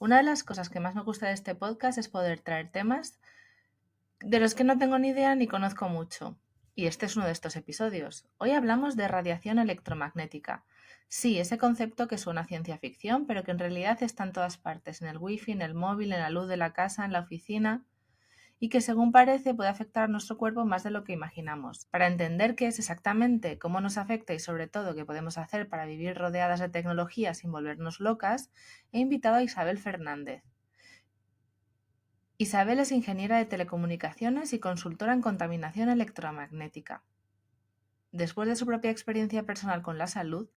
Una de las cosas que más me gusta de este podcast es poder traer temas de los que no tengo ni idea ni conozco mucho. Y este es uno de estos episodios. Hoy hablamos de radiación electromagnética. Sí, ese concepto que suena a ciencia ficción, pero que en realidad está en todas partes, en el wifi, en el móvil, en la luz de la casa, en la oficina, y que según parece puede afectar a nuestro cuerpo más de lo que imaginamos. Para entender qué es exactamente, cómo nos afecta y sobre todo qué podemos hacer para vivir rodeadas de tecnología sin volvernos locas, he invitado a Isabel Fernández. Isabel es ingeniera de telecomunicaciones y consultora en contaminación electromagnética. Después de su propia experiencia personal con la salud,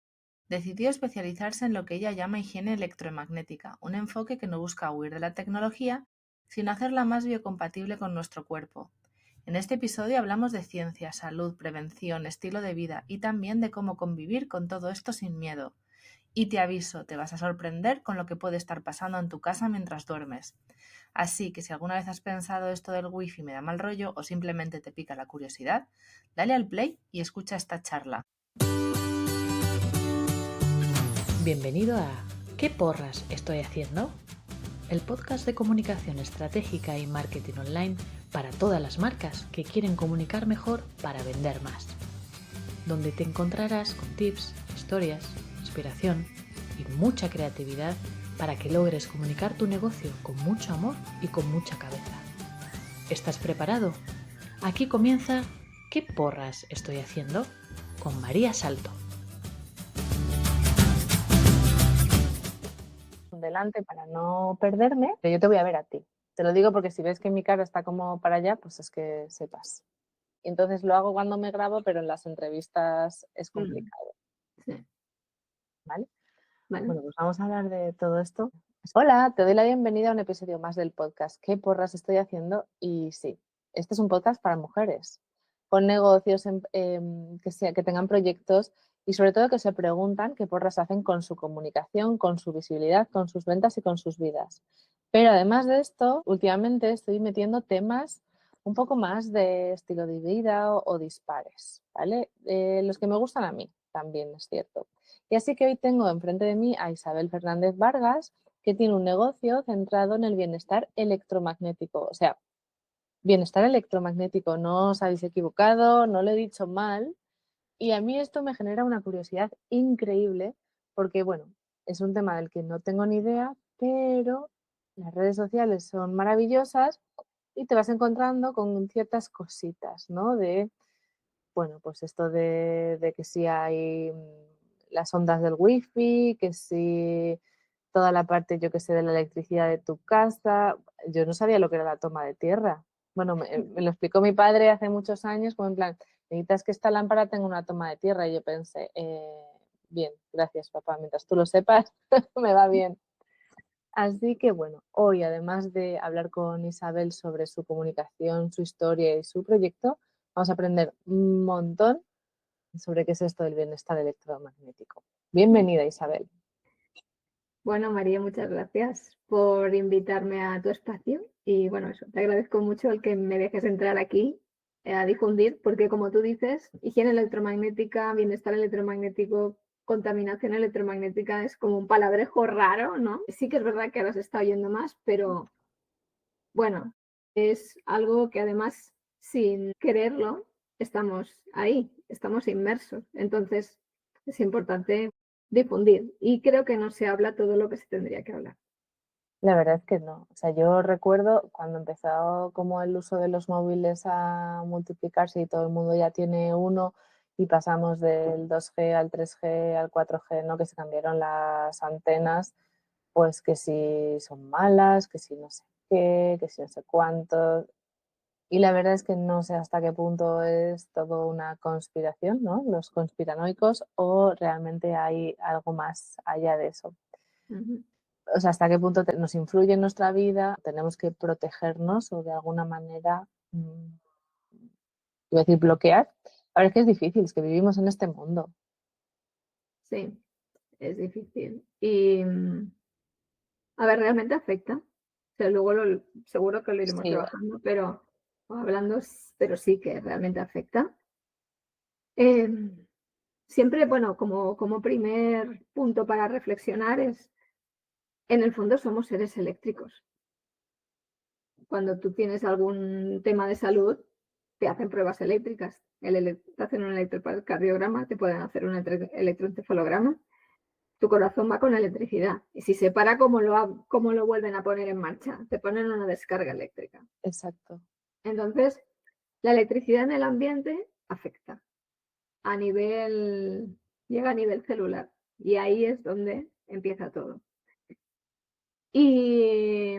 decidió especializarse en lo que ella llama higiene electromagnética, un enfoque que no busca huir de la tecnología, sino hacerla más biocompatible con nuestro cuerpo. En este episodio hablamos de ciencia, salud, prevención, estilo de vida y también de cómo convivir con todo esto sin miedo. Y te aviso, te vas a sorprender con lo que puede estar pasando en tu casa mientras duermes. Así que si alguna vez has pensado esto del wifi me da mal rollo o simplemente te pica la curiosidad, dale al play y escucha esta charla. Bienvenido a ¿Qué porras estoy haciendo? El podcast de comunicación estratégica y marketing online para todas las marcas que quieren comunicar mejor para vender más. Donde te encontrarás con tips, historias, inspiración y mucha creatividad para que logres comunicar tu negocio con mucho amor y con mucha cabeza. ¿Estás preparado? Aquí comienza ¿Qué porras estoy haciendo? Con María Salto. Delante para no perderme, pero yo te voy a ver a ti. Te lo digo porque si ves que mi cara está como para allá, pues es que sepas. Y entonces lo hago cuando me grabo, pero en las entrevistas es complicado, Sí, ¿vale? vale. Bueno, pues vamos a hablar de todo esto. Hola, te doy la bienvenida a un episodio más del podcast. ¿Qué porras estoy haciendo? Y sí, este es un podcast para mujeres, con negocios que tengan proyectos y sobre todo que se preguntan qué porras hacen con su comunicación, con su visibilidad, con sus ventas y con sus vidas. Pero además de esto, últimamente estoy metiendo temas un poco más de estilo de vida o dispares, ¿vale? Los que me gustan a mí, también es cierto. Y así que hoy tengo enfrente de mí a Isabel Fernández Vargas, que tiene un negocio centrado en el bienestar electromagnético. O sea, bienestar electromagnético, no os habéis equivocado, no lo he dicho mal. Y a mí esto me genera una curiosidad increíble porque, bueno, es un tema del que no tengo ni idea, pero las redes sociales son maravillosas y te vas encontrando con ciertas cositas, ¿no? Bueno, pues esto de que si hay las ondas del wifi, que si toda la parte, yo que sé, de la electricidad de tu casa. Yo no sabía lo que era la toma de tierra. Bueno, me lo explicó mi padre hace muchos años, como en plan, necesitas que esta lámpara tenga una toma de tierra. Y yo pensé, bien, gracias papá, mientras tú lo sepas, me va bien. Así que bueno, hoy además de hablar con Isabel sobre su comunicación, su historia y su proyecto, vamos a aprender un montón sobre qué es esto del bienestar electromagnético. Bienvenida, Isabel. Bueno, María, muchas gracias por invitarme a tu espacio y bueno, eso, te agradezco mucho el que me dejes entrar aquí a difundir, porque como tú dices, higiene electromagnética, bienestar electromagnético, contaminación electromagnética es como un palabrejo raro, ¿no? Sí que es verdad que ahora se está oyendo más, pero bueno, es algo que además, sin quererlo, estamos ahí, estamos inmersos. Entonces, es importante difundir y creo que no se habla todo lo que se tendría que hablar. La verdad es que no. O sea, yo recuerdo cuando empezó como el uso de los móviles a multiplicarse y todo el mundo ya tiene uno y pasamos del 2G al 3G al 4G, ¿no? Que se cambiaron las antenas, pues que si son malas, que si no sé qué, que si no sé cuánto. Y la verdad es que no sé hasta qué punto es todo una conspiración, ¿no? Los conspiranoicos o realmente hay algo más allá de eso. Ujú. O sea, hasta qué punto nos influye en nuestra vida, tenemos que protegernos o de alguna manera, iba a decir bloquear. La verdad es que es difícil, es que vivimos en este mundo. Sí, es difícil. Y a ver, realmente afecta. O sea, luego seguro que lo iremos Sí, trabajando, pero o hablando, pero sí que realmente afecta. Em, Siempre, bueno, como primer punto para reflexionar es en el fondo somos seres eléctricos. Cuando tú tienes algún tema de salud, te hacen pruebas eléctricas. Te hacen un electrocardiograma, te pueden hacer un electroencefalograma. Tu corazón va con electricidad. Y si se para, ¿cómo lo vuelven a poner en marcha? Te ponen una descarga eléctrica. Exacto. Entonces, la electricidad en el ambiente afecta. Llega a nivel celular. Y ahí es donde empieza todo. Y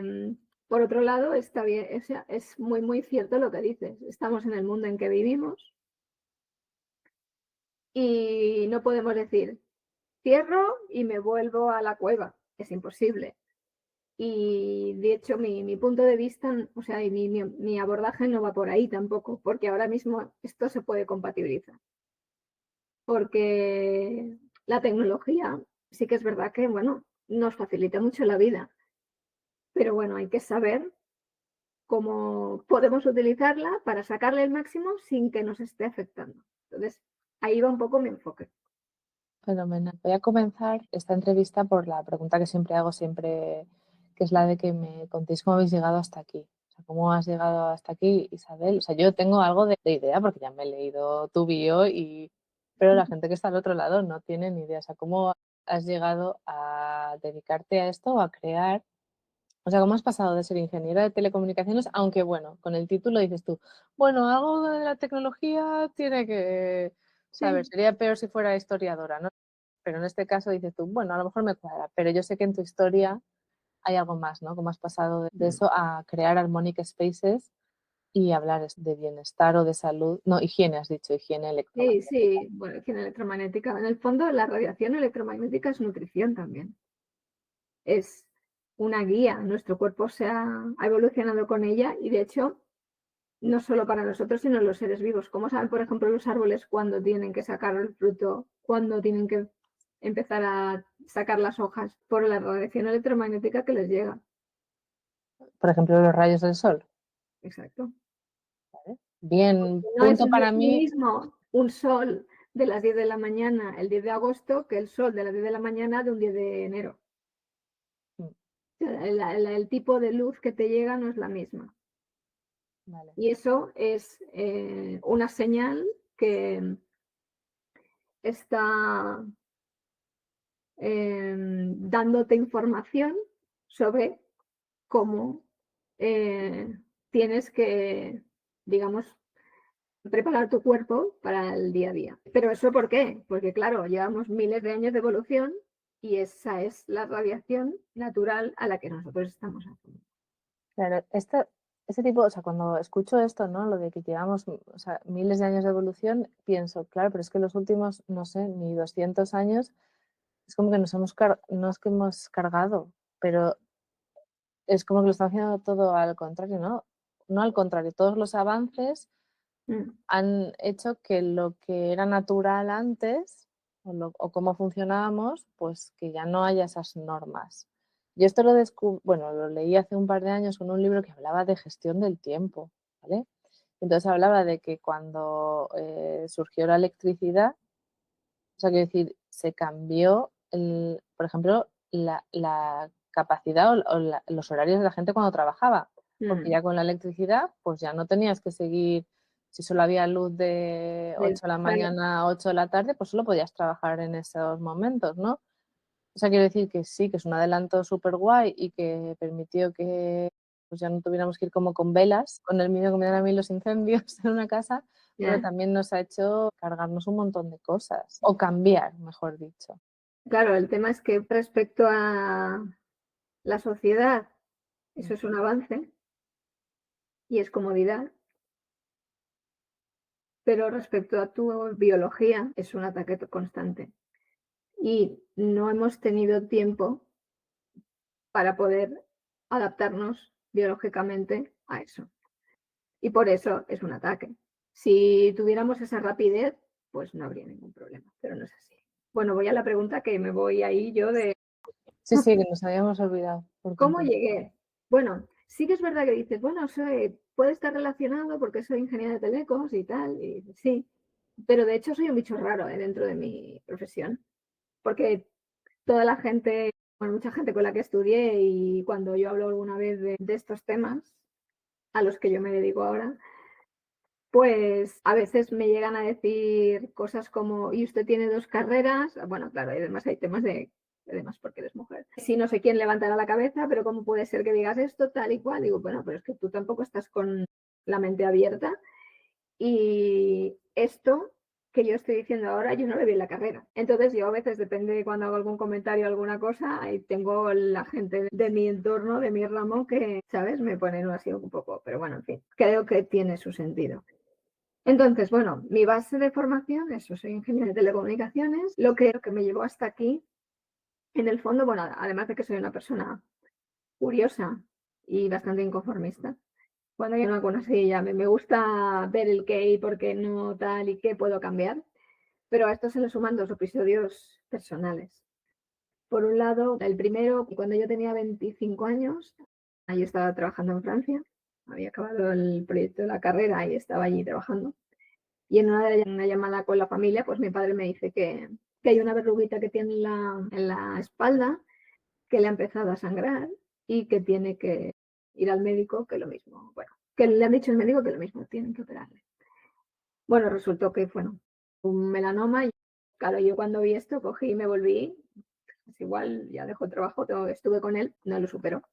por otro lado, está bien, es muy, muy cierto lo que dices. Estamos en el mundo en que vivimos y no podemos decir, cierro y me vuelvo a la cueva. Es imposible. Y de hecho, mi punto de vista, o sea, y mi abordaje no va por ahí tampoco, porque ahora mismo esto se puede compatibilizar. Porque la tecnología sí que es verdad que, bueno, nos facilita mucho la vida. Pero bueno, hay que saber cómo podemos utilizarla para sacarle el máximo sin que nos esté afectando. Entonces, ahí va un poco mi enfoque. Fenomenal. Voy a comenzar esta entrevista por la pregunta que siempre hago, que es la de que me contéis cómo habéis llegado hasta aquí. O sea, ¿cómo has llegado hasta aquí, Isabel? O sea, yo tengo algo de idea porque ya me he leído tu bio, pero la gente que está al otro lado no tiene ni idea. O sea, ¿cómo has llegado a dedicarte a esto o a crear? O sea, ¿cómo has pasado de ser ingeniera de telecomunicaciones? Aunque, bueno, con el título dices tú, bueno, algo de la tecnología tiene que saber. Sí. Sería peor si fuera historiadora, ¿no? Pero en este caso dices tú, bueno, a lo mejor me cuadra, pero yo sé que en tu historia hay algo más, ¿no? ¿Cómo has pasado de eso a crear Harmonic Spaces y hablar de bienestar o de salud? No, higiene, has dicho, higiene electromagnética. Sí, bueno, higiene electromagnética. En el fondo, la radiación electromagnética es nutrición también. Es una guía. Nuestro cuerpo ha evolucionado con ella y, de hecho, no solo para nosotros, sino los seres vivos. ¿Cómo saben, por ejemplo, los árboles cuándo tienen que sacar el fruto, cuándo tienen que empezar a sacar las hojas? Por la radiación electromagnética que les llega. Por ejemplo, los rayos del sol. Exacto. ¿Vale? Bien, No es punto lo para mí. mismo un sol de las 10 de la mañana el 10 de agosto que el sol de las 10 de la mañana de un 10 de enero. El tipo de luz que te llega no es la misma. Vale. Y eso es una señal que está dándote información sobre cómo tienes que, digamos, preparar tu cuerpo para el día a día. ¿Pero eso por qué? Porque, claro, llevamos miles de años de evolución y esa es la radiación natural a la que nosotros estamos haciendo. Claro, este tipo, o sea, cuando escucho esto, ¿no? Lo de que llevamos, o sea, miles de años de evolución, pienso, claro, pero es que los últimos, no sé, ni 200 años, es como que no es que hemos cargado, pero es como que lo estamos haciendo todo al contrario, ¿no? No al contrario, todos los avances han hecho que lo que era natural antes o cómo funcionábamos, pues que ya no haya esas normas. Yo esto lo leí hace un par de años con un libro que hablaba de gestión del tiempo, ¿vale? Entonces hablaba de que cuando surgió la electricidad, o sea, quiero decir, se cambió, por ejemplo, la capacidad los horarios de la gente cuando trabajaba, porque ya con la electricidad, pues ya no tenías que seguir, si solo había luz de 8 de la mañana a 8 de la tarde, pues solo podías trabajar en esos momentos, ¿no? O sea, quiero decir que sí, que es un adelanto súper guay y que permitió que pues ya no tuviéramos que ir como con velas, con el miedo que me dan a mí los incendios en una casa, pero también nos ha hecho cargarnos un montón de cosas, o cambiar, mejor dicho. Claro, el tema es que respecto a la sociedad, eso es un avance y es comodidad, pero respecto a tu biología es un ataque constante. Y no hemos tenido tiempo para poder adaptarnos biológicamente a eso. Y por eso es un ataque. Si tuviéramos esa rapidez, pues no habría ningún problema, pero no es así. Bueno, voy a la pregunta que me voy ahí yo de... Sí, sí, que nos habíamos olvidado. ¿Cómo llegué? Bueno, sí que es verdad que dices, bueno, puede estar relacionado porque soy ingeniera de telecos y tal, y sí, pero de hecho soy un bicho raro dentro de mi profesión, porque toda la gente bueno, mucha gente con la que estudié, y cuando yo hablo alguna vez de estos temas a los que yo me dedico ahora, pues a veces me llegan a decir cosas como, ¿y usted tiene 2 carreras? Bueno, claro, y además hay temas además porque eres mujer. Sí, no sé quién levantará la cabeza, pero ¿cómo puede ser que digas esto tal y cual? Digo, bueno, pero es que tú tampoco estás con la mente abierta, y esto que yo estoy diciendo ahora, yo no lo vi en la carrera. Entonces yo a veces, depende de cuando hago algún comentario o alguna cosa, ahí tengo la gente de mi entorno, de mi ramo, que, ¿sabes? Me ponen así un poco, pero bueno, en fin, creo que tiene su sentido. Entonces, bueno, mi base de formación, eso, soy ingeniera de telecomunicaciones. Lo que me llevó hasta aquí, en el fondo, bueno, además de que soy una persona curiosa y bastante inconformista. Cuando hay una cosa así, ya me gusta ver el qué y por qué no tal y qué puedo cambiar. Pero a esto se le suman 2 episodios personales. Por un lado, el primero, cuando yo tenía 25 años, ahí estaba trabajando en Francia, había acabado el proyecto de la carrera y estaba allí trabajando. Y en una llamada con la familia, pues mi padre me dice que hay una verruguita que tiene en la espalda, que le ha empezado a sangrar y que tiene que ir al médico, que lo mismo, bueno, que le han dicho el médico que lo mismo, tienen que operarle. Bueno, resultó que fue un melanoma, y claro, yo cuando vi esto cogí y me volví, pues igual ya dejó el trabajo, estuve con él, no lo superó.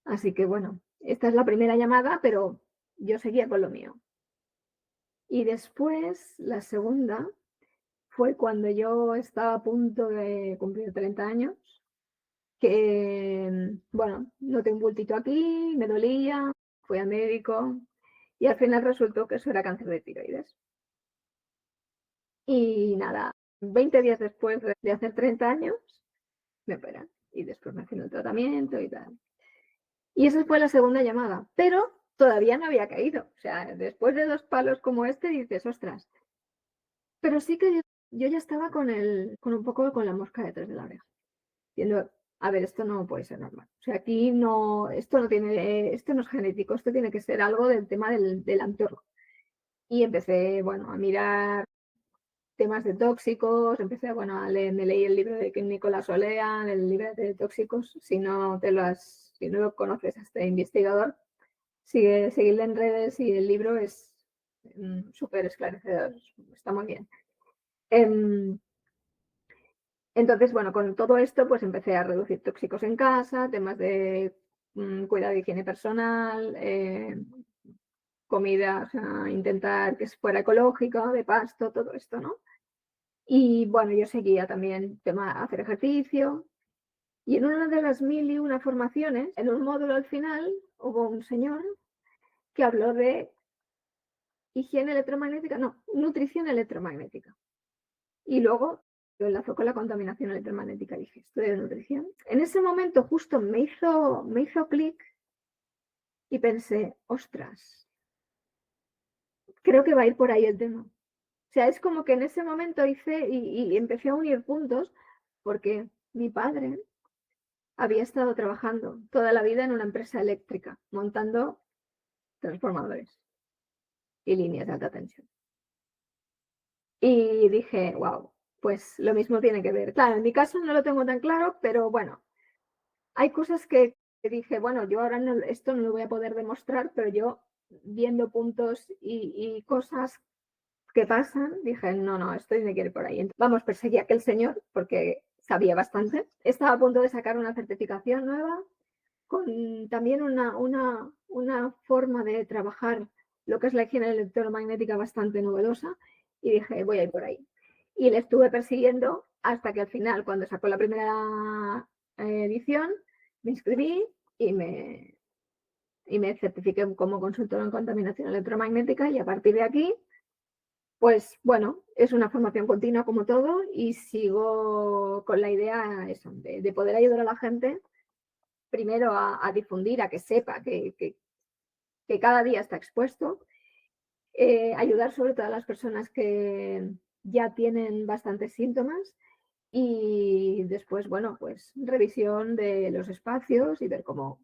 Así que bueno, esta es la primera llamada, pero yo seguía con lo mío. Y después, la segunda, fue cuando yo estaba a punto de cumplir 30 años, que, bueno, noté un bultito aquí, me dolía, fui al médico y al final resultó que eso era cáncer de tiroides. Y nada, 20 días después de hacer 30 años, me operan y después me hacen el tratamiento y tal. Y esa fue la segunda llamada, pero todavía no había caído. O sea, después de 2 palos como este dices, ostras. Pero sí que yo ya estaba con un poco con la mosca detrás de la oreja. Diciendo, a ver, esto no puede ser normal. O sea, aquí no, esto no es genético, esto tiene que ser algo del tema del entorno. Y empecé, bueno, a mirar temas de tóxicos, me leí el libro de Nicolás Olea, el libro de tóxicos. Si no lo conoces a este investigador, seguidle en redes, y el libro es súper esclarecedor, está muy bien. Entonces, bueno, con todo esto, pues empecé a reducir tóxicos en casa, temas de cuidado de higiene personal, comida, o sea, intentar que fuera ecológica, de pasto, todo esto, ¿no? Y bueno, yo seguía también hacer ejercicio. Y en una de las 1001 formaciones, en un módulo al final, hubo un señor que habló de higiene electromagnética, no, nutrición electromagnética. Y luego lo enlazo con la contaminación electromagnética, dije, estudio de nutrición. En ese momento justo me hizo clic y pensé, ostras, creo que va a ir por ahí el tema. O sea, es como que en ese momento hice y empecé a unir puntos, porque mi padre había estado trabajando toda la vida en una empresa eléctrica, montando transformadores y líneas de alta tensión. Y dije, wow, pues lo mismo tiene que ver. Claro, en mi caso no lo tengo tan claro, pero bueno, hay cosas que dije, bueno, yo ahora esto no lo voy a poder demostrar, pero yo viendo puntos y cosas que pasan, dije, no, esto tiene que ir por ahí. Entonces, vamos, perseguí a aquel señor porque sabía bastante. Estaba a punto de sacar una certificación nueva con también una forma de trabajar lo que es la higiene electromagnética bastante novedosa, y dije, voy a ir por ahí. Y le estuve persiguiendo hasta que al final, cuando sacó la primera edición, me inscribí y me certifiqué como consultora en contaminación electromagnética, y a partir de aquí, pues bueno, es una formación continua como todo, y sigo con la idea eso, de poder ayudar a la gente primero a difundir, a que sepa que cada día está expuesto, ayudar sobre todo a las personas que ya tienen bastantes síntomas, y después, bueno, pues revisión de los espacios y ver cómo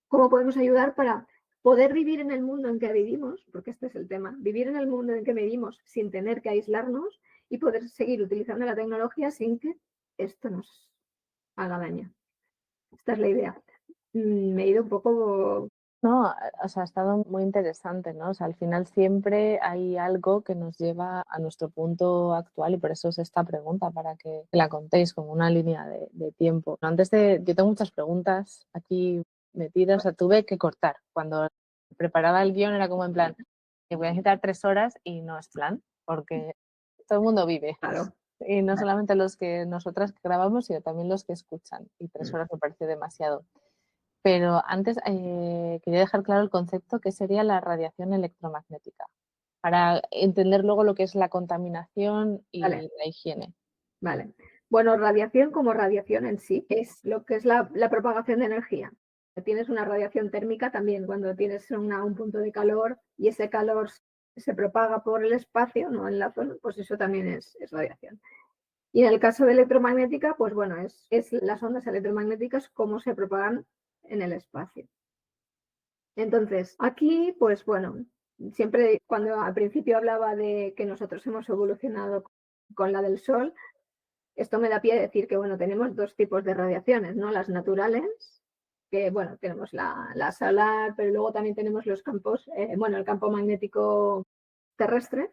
podemos ayudar para poder vivir en el mundo en que vivimos, porque este es el tema, vivir en el mundo en que vivimos sin tener que aislarnos y poder seguir utilizando la tecnología sin que esto nos haga daño. Esta es la idea. Me he ido un poco... No, o sea, ha estado muy interesante, ¿no? O sea, al final siempre hay algo que nos lleva a nuestro punto actual y por eso es esta pregunta, para que la contéis como una línea de tiempo. Yo tengo muchas preguntas aquí metidas, o sea, tuve que cortar. Cuando preparaba el guión era como en plan, que voy a necesitar 3 horas y no es plan, porque todo el mundo vive. Claro. Y no solamente los que nosotras que grabamos, sino también los que escuchan. Y 3 horas me pareció demasiado. Pero antes quería dejar claro el concepto que sería la radiación electromagnética, para entender luego lo que es la contaminación y Vale. la higiene. Vale. Bueno, radiación como radiación en sí es lo que es la propagación de energía. Tienes una radiación térmica también cuando tienes un punto de calor y ese calor se propaga por el espacio, no en la zona, pues eso también es radiación. Y en el caso de electromagnética, pues bueno, es las ondas electromagnéticas cómo se propagan en el espacio. Entonces, aquí, pues bueno, siempre cuando al principio hablaba de que nosotros hemos evolucionado con la del Sol, esto me da pie a decir que, bueno, tenemos 2 tipos de radiaciones, ¿no? Las naturales, que, bueno, tenemos la solar, pero luego también tenemos los campos, el campo magnético terrestre.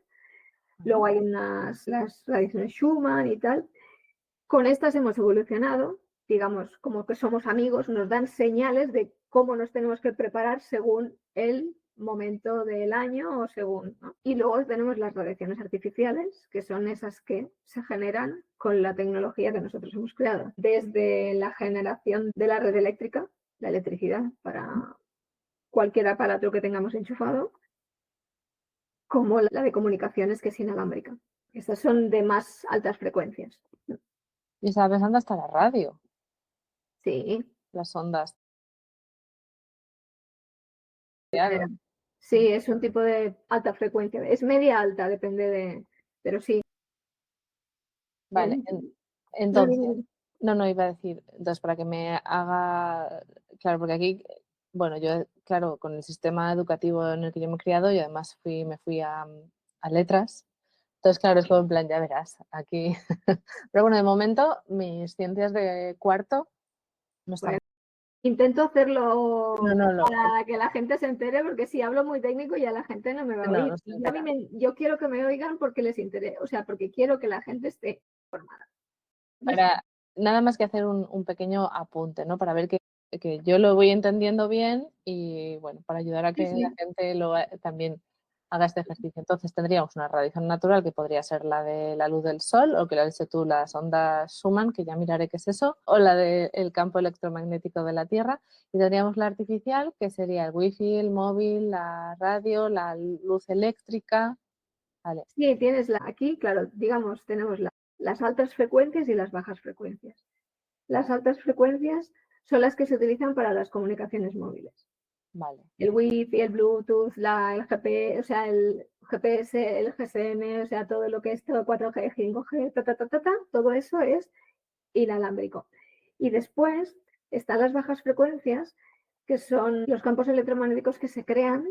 Luego hay las radiaciones Schumann y tal. Con estas hemos evolucionado, digamos, como que somos amigos, nos dan señales de cómo nos tenemos que preparar según el momento del año o según, ¿no? Y luego tenemos las radiaciones artificiales, que son esas que se generan con la tecnología que nosotros hemos creado. Desde la generación de la red eléctrica, la electricidad para cualquier aparato que tengamos enchufado, como la de comunicaciones, que es inalámbrica. Estas son de más altas frecuencias. Y estaba pensando hasta la radio, Sí. las ondas. Sí, es un tipo de alta frecuencia. Es media alta, depende de... Pero sí. Vale, No, entonces, dime. no iba a decir, entonces para que me haga, claro, porque aquí, bueno, yo, claro, con el sistema educativo en el que yo me he criado y además me fui a letras, entonces, claro, es como en plan, ya verás, aquí, pero bueno, de momento mis ciencias de cuarto no están. Bueno, intento hacerlo No, para que la gente se entere, porque si hablo muy técnico ya la gente no me va a oír. no se Y a mí yo quiero que me oigan porque les interese, o sea, porque quiero que la gente esté informada. para nada más que hacer un pequeño apunte, ¿no? Para ver que yo lo voy entendiendo bien y, bueno, para ayudar a que Sí. la gente también haga este ejercicio. Entonces tendríamos una radiación natural que podría ser la de la luz del sol o que la has dicho tú, las ondas Schumann, que ya miraré qué es eso, o la del campo electromagnético de la Tierra. Y tendríamos la artificial, que sería el wifi, el móvil, la radio, la luz eléctrica. Vale. Sí, tienes aquí, claro, digamos, tenemos las altas frecuencias y las bajas frecuencias. Las altas frecuencias son las que se utilizan para las comunicaciones móviles. Vale. El Wi-Fi, el Bluetooth, el GPS, o sea, el GPS, el GSM, o sea, todo lo que es todo 4G, 5G, todo eso es inalámbrico. Y después están las bajas frecuencias, que son los campos electromagnéticos que se crean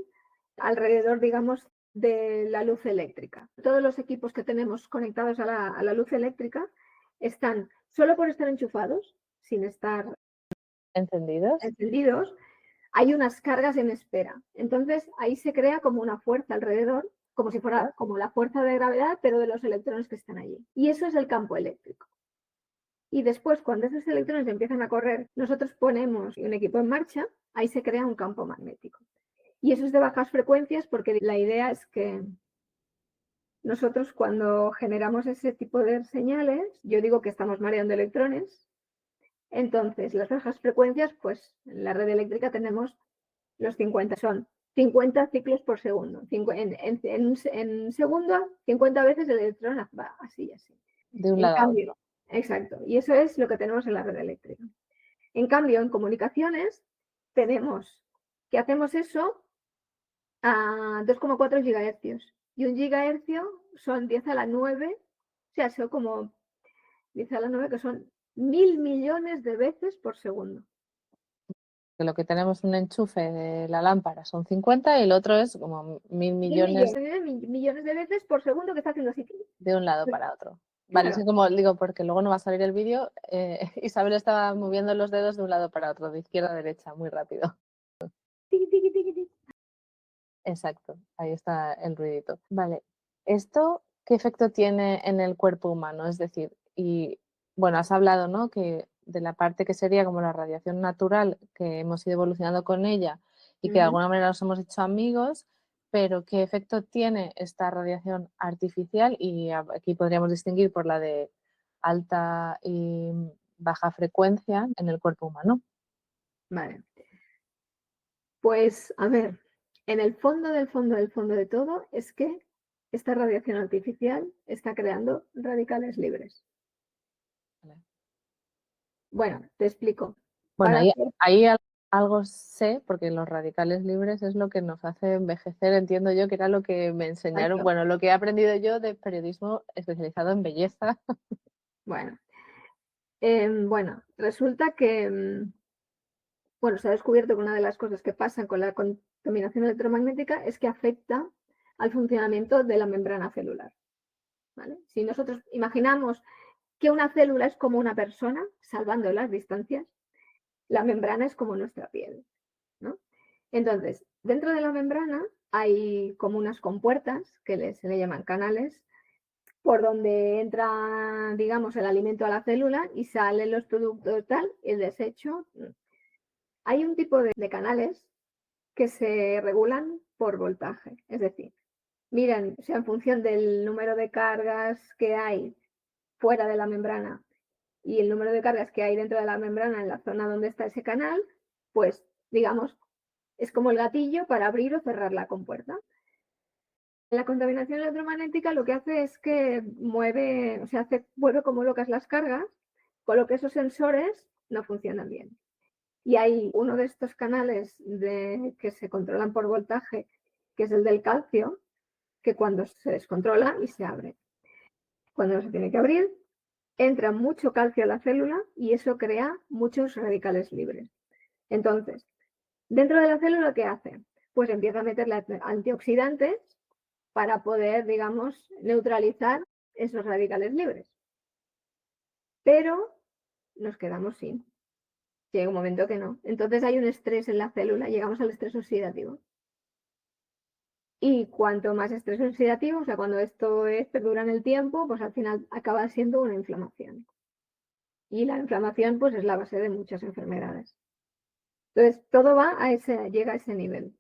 alrededor, digamos, de la luz eléctrica. Todos los equipos que tenemos conectados a la luz eléctrica están, solo por estar enchufados, sin estar encendidos, hay unas cargas en espera. Entonces, ahí se crea como una fuerza alrededor, como si fuera como la fuerza de gravedad, pero de los electrones que están allí. Y eso es el campo eléctrico. Y después, cuando esos electrones empiezan a correr, nosotros ponemos un equipo en marcha, ahí se crea un campo magnético. Y eso es de bajas frecuencias porque la idea es que nosotros cuando generamos ese tipo de señales, yo digo que estamos mareando electrones. Entonces, las bajas frecuencias, pues en la red eléctrica tenemos los 50, son 50 ciclos por segundo. En segundo, 50 veces el electrón va así y así. De un lado a otro. Exacto. Y eso es lo que tenemos en la red eléctrica. En cambio, en comunicaciones tenemos que hacemos eso a 2,4 gigahercios. Y un gigahercio son 10 a la 9, o sea, son como 10 a la 9, que son 1000 millones de veces por segundo. Que lo que tenemos un enchufe de la lámpara son 50 y el otro es como 1000 millones millones de veces por segundo que está haciendo así. de un lado para otro. Vale, es Claro. que como digo, porque luego no va a salir el vídeo, Isabel estaba moviendo los dedos de un lado para otro, de izquierda a derecha, muy rápido. Tiqui, tiqui, tiqui, tiqui. Exacto, ahí está el ruidito. Vale, ¿esto qué efecto tiene en el cuerpo humano? Es decir, y bueno, has hablado, ¿no? Que de la parte que sería como la radiación natural, que hemos ido evolucionando con ella y que de Ujú. alguna manera nos hemos hecho amigos, pero ¿qué efecto tiene esta radiación artificial? Y aquí podríamos distinguir por la de alta y baja frecuencia en el cuerpo humano. Vale. Pues a ver, en el fondo del fondo del fondo de todo es que esta radiación artificial está creando radicales libres. Vale. Bueno, te explico. Bueno, Para ahí, hacer, ahí algo sé, porque los radicales libres es lo que nos hace envejecer, entiendo yo, que era lo que me enseñaron, exacto. bueno, lo que he aprendido yo de periodismo especializado en belleza. Bueno, bueno, resulta que bueno, se ha descubierto que una de las cosas que pasan con la contaminación electromagnética es que afecta al funcionamiento de la membrana celular. ¿Vale? Si nosotros imaginamos que una célula es como una persona, salvando las distancias, la membrana es como nuestra piel, ¿no? Entonces, dentro de la membrana hay como unas compuertas que se le llaman canales, por donde entra, digamos, el alimento a la célula y salen los productos tal, el desecho. Hay un tipo de canales que se regulan por voltaje, es decir, miran, o sea, en función del número de cargas que hay fuera de la membrana y el número de cargas que hay dentro de la membrana en la zona donde está ese canal, pues digamos, es como el gatillo para abrir o cerrar la compuerta. La contaminación electromagnética lo que hace es que mueve, o sea, mueve como locas las cargas, con lo que esos sensores no funcionan bien. Y hay uno de estos canales que se controlan por voltaje, que es el del calcio, que cuando se descontrola y se abre. Cuando no se tiene que abrir, entra mucho calcio a la célula y eso crea muchos radicales libres. Entonces, dentro de la célula, ¿qué hace? Pues empieza a meterle antioxidantes para poder, digamos, neutralizar esos radicales libres. Pero nos quedamos sin. Llega un momento que no. Entonces hay un estrés en la célula, llegamos al estrés oxidativo. Y cuanto más estrés oxidativo, o sea, cuando esto perdura en el tiempo, pues al final acaba siendo una inflamación. Y la inflamación, pues es la base de muchas enfermedades. Entonces, todo llega a ese nivel.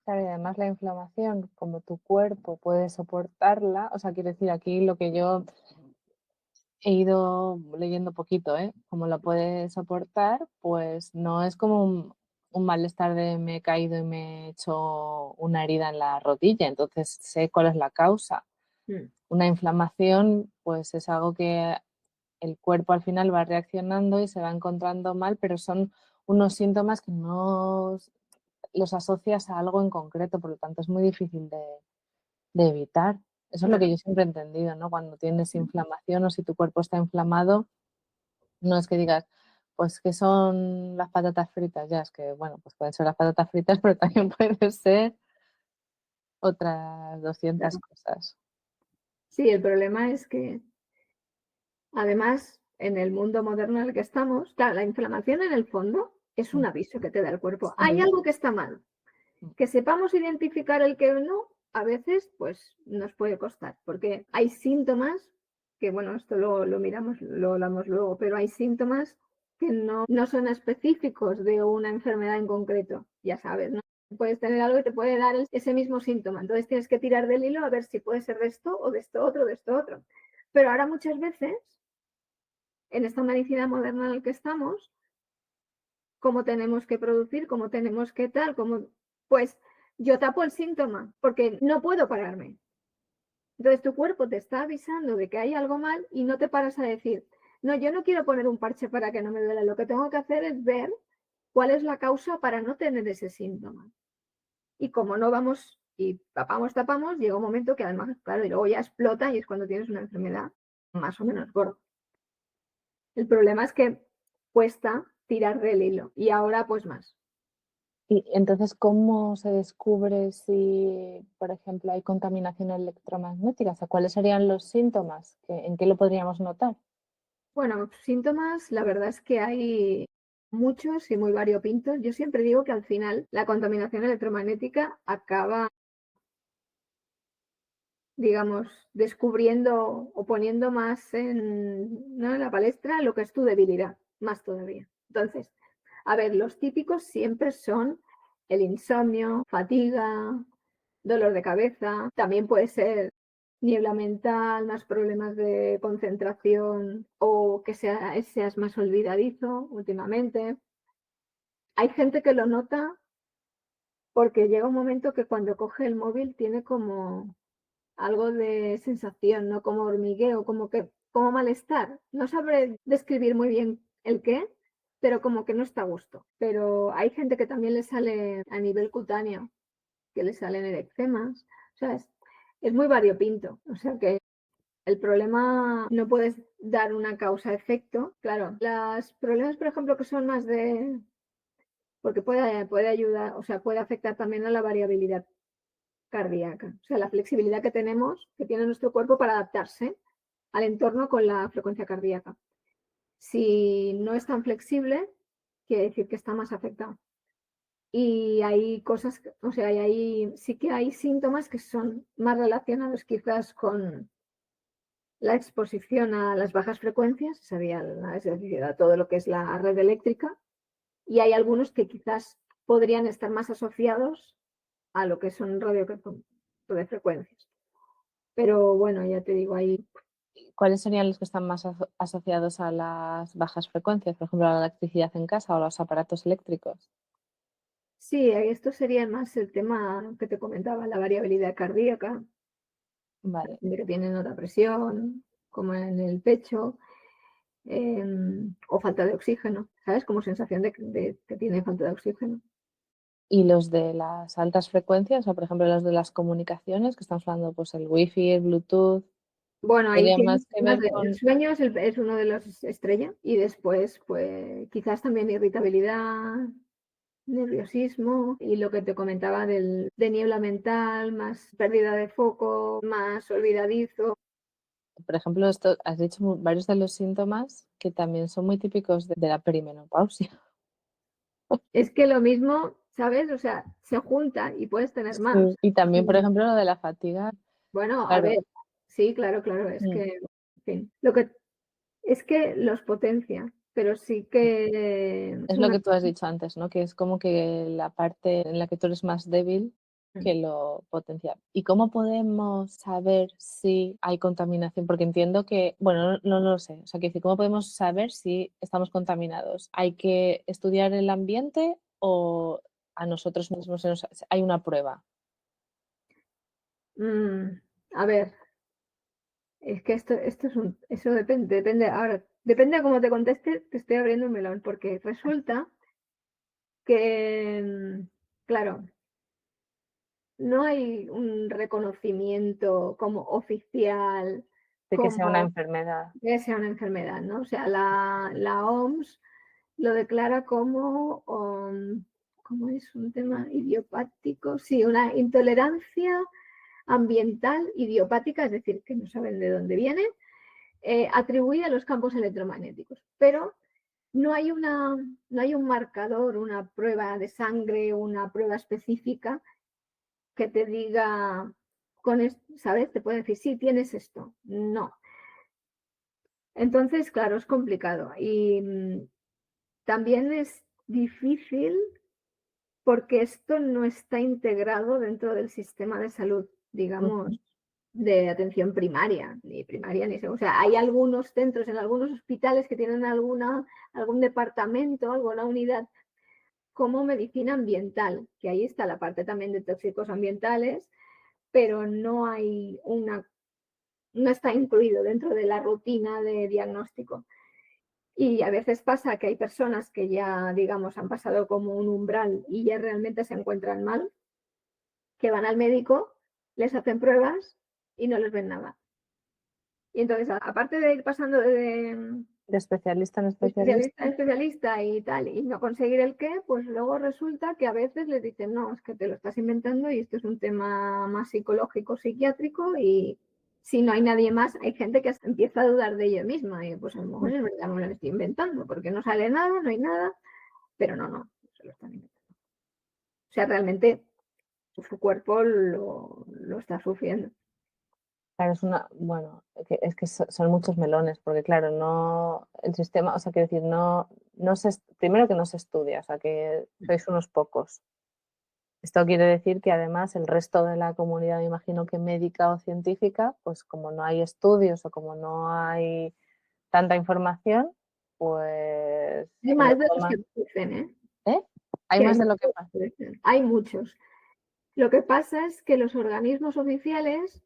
Claro, y además la inflamación, como tu cuerpo puede soportarla, o sea, quiero decir, aquí lo que yo he ido leyendo poquito, ¿eh? Como la puede soportar, pues no es como un malestar de me he caído y me he hecho una herida en la rodilla, entonces sé cuál es la causa. Una inflamación, pues es algo que el cuerpo al final va reaccionando y se va encontrando mal, pero son unos síntomas que no los asocias a algo en concreto, por lo tanto es muy difícil de evitar. Eso es lo que Claro. yo siempre he entendido, ¿no? Cuando tienes inflamación o si tu cuerpo está inflamado, no es que digas, pues que son las patatas fritas, ya es que, bueno, pues pueden ser las patatas fritas, pero también puede ser otras 200 Claro. cosas. Sí, el problema es que además en el mundo moderno en el que estamos, claro, la inflamación en el fondo es un aviso que te da el cuerpo. Hay Sí. algo que está mal. Que sepamos identificar el que no, a veces pues nos puede costar, porque hay síntomas que, bueno, esto lo miramos, lo hablamos luego, pero hay síntomas que no son específicos de una enfermedad en concreto, ya sabes, ¿no? Puedes tener algo y te puede dar ese mismo síntoma, entonces tienes que tirar del hilo a ver si puede ser de esto o de esto otro, de esto otro. Pero ahora muchas veces, en esta medicina moderna en la que estamos, cómo tenemos que producir, cómo tenemos que tal, pues yo tapo el síntoma porque no puedo pararme. Entonces tu cuerpo te está avisando de que hay algo mal y no te paras a decir, no, yo no quiero poner un parche para que no me duele, lo que tengo que hacer es ver cuál es la causa para no tener ese síntoma. Y como no vamos y tapamos, llega un momento que además, claro, y luego ya explota y es cuando tienes una enfermedad más o menos gorda. El problema es que cuesta tirar del hilo y ahora pues más. Y entonces, ¿cómo se descubre si, por ejemplo, hay contaminación electromagnética? O sea, ¿cuáles serían los síntomas? ¿En qué lo podríamos notar? Bueno, síntomas, la verdad es que hay muchos y muy variopintos. Yo siempre digo que al final la contaminación electromagnética acaba, digamos, descubriendo o poniendo más ¿no?, en la palestra lo que es tu debilidad, más todavía. Entonces, a ver, los típicos siempre son el insomnio, fatiga, dolor de cabeza, también puede ser niebla mental, más problemas de concentración o que seas más olvidadizo últimamente. Hay gente que lo nota porque llega un momento que cuando coge el móvil tiene como algo de sensación, ¿no? Como hormigueo, como malestar. No sabré describir muy bien el qué, pero como que no está a gusto. Pero hay gente que también le sale a nivel cutáneo, que le salen eczemas. O sea, es muy variopinto. O sea que el problema no puedes dar una causa-efecto. Claro, los problemas, por ejemplo, que son más de... porque puede ayudar, o sea, puede afectar también a la variabilidad cardíaca. O sea, la flexibilidad que tenemos, que tiene nuestro cuerpo para adaptarse al entorno con la frecuencia cardíaca. Si no es tan flexible, quiere decir que está más afectado. Y hay cosas, o sea, sí que hay síntomas que son más relacionados quizás con la exposición a las bajas frecuencias, es decir, a todo lo que es la red eléctrica, y hay algunos que quizás podrían estar más asociados a lo que son radiofrecuencias. Pero bueno, ya te digo, ahí ¿Cuáles serían los que están más asociados a las bajas frecuencias? Por ejemplo, a la electricidad en casa o a los aparatos eléctricos. sí, esto sería más el tema que te comentaba, la variabilidad cardíaca, Vale. de que tienen otra presión, como en el pecho, o falta de oxígeno, ¿sabes? Como sensación de que tiene falta de oxígeno. Y los de las altas frecuencias, o por ejemplo los de las comunicaciones, que estamos hablando, pues el wifi, el Bluetooth, Bueno, ahí ¿tendría tienes más que más ver el con...? sueño es uno de los estrella, y después, pues, quizás también irritabilidad, nerviosismo y lo que te comentaba de niebla mental, más pérdida de foco, más olvidadizo. Por ejemplo, esto, has dicho varios de los síntomas que también son muy típicos de la perimenopausia. Es que lo mismo, ¿sabes? O sea, se junta y puedes tener más. Sí. Y también, por ejemplo, lo de la fatiga, Bueno, a ver, claro, sí, claro, claro, es mm, que, en fin, lo que es que los potencia, pero sí que es es lo una... que tú has dicho antes, ¿no? Que es como que la parte en la que tú eres más débil que lo potencia. ¿Y cómo podemos saber si hay contaminación? Porque entiendo que, bueno, no lo sé. O sea, que ¿cómo podemos saber si estamos contaminados? ¿Hay que estudiar el ambiente o a nosotros mismos hay una prueba? A ver, es que esto eso depende, ahora, depende de cómo te conteste, te estoy abriendo un melón, porque resulta que, claro, no hay un reconocimiento como oficial, De que sea una como enfermedad. que sea una enfermedad, ¿no? O sea, la OMS lo declara como, ¿cómo es? Un tema idiopático, sí, una intolerancia ambiental idiopática, es decir, que no saben de dónde viene, atribuida a los campos electromagnéticos. Pero no hay no hay un marcador, una prueba de sangre, una prueba específica que te diga, ¿sabes? Te puede decir, sí, tienes esto. No. Entonces, claro, es complicado. Y también es difícil porque esto no está integrado dentro del sistema de salud, digamos, Ujú. de atención primaria, ni primaria ni segunda. O sea, hay algunos centros en algunos hospitales que tienen algún departamento, alguna unidad como medicina ambiental, que ahí está la parte también de tóxicos ambientales, pero no está incluido dentro de la rutina de diagnóstico. Y a veces pasa que hay personas que ya, digamos, han pasado como un umbral y ya realmente se encuentran mal, que van al médico, les hacen pruebas y no les ven nada. Y entonces, aparte de ir pasando De especialista en de especialista. especialista en especialista y tal, y no conseguir el qué, pues luego resulta que a veces les dicen, no, es que te lo estás inventando y esto es un tema más psicológico, psiquiátrico, y si no hay nadie más, hay gente que hasta empieza a dudar de ella misma, y pues a lo mejor es verdad, me lo estoy inventando, porque no sale nada, no hay nada, pero no, se lo están inventando. O sea, realmente su cuerpo lo está sufriendo. Claro, bueno, es que son muchos melones, porque claro, no, el sistema, o sea, quiero decir, primero que no se estudia, o sea, que sois unos pocos. Esto quiere decir que además el resto de la comunidad, me imagino que médica o científica, pues como no hay estudios o como no hay tanta información, pues Hay se lo más de los que toman. dicen, ¿eh? ¿Eh? Hay Que hay más de lo que muchos pasa. que dicen. Hay muchos. Lo que pasa es que los organismos oficiales,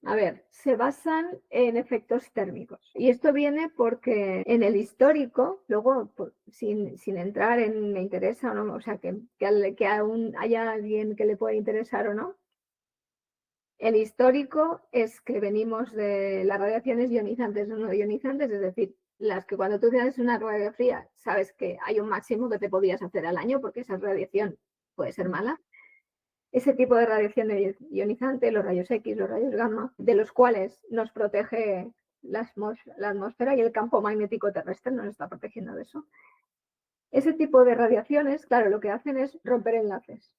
a ver, se basan en efectos térmicos. Y esto viene porque en el histórico, luego, sin entrar en me interesa o no, o sea, que aún haya alguien que le pueda interesar o no, el histórico es que venimos de las radiaciones ionizantes o no ionizantes, es decir, las que cuando tú tienes una radio fría, sabes que hay un máximo que te podías hacer al año porque esa radiación puede ser mala. Ese tipo de radiación ionizante, los rayos X, los rayos gamma, de los cuales nos protege la atmósfera y el campo magnético terrestre nos está protegiendo de eso. Ese tipo de radiaciones, claro, lo que hacen es romper enlaces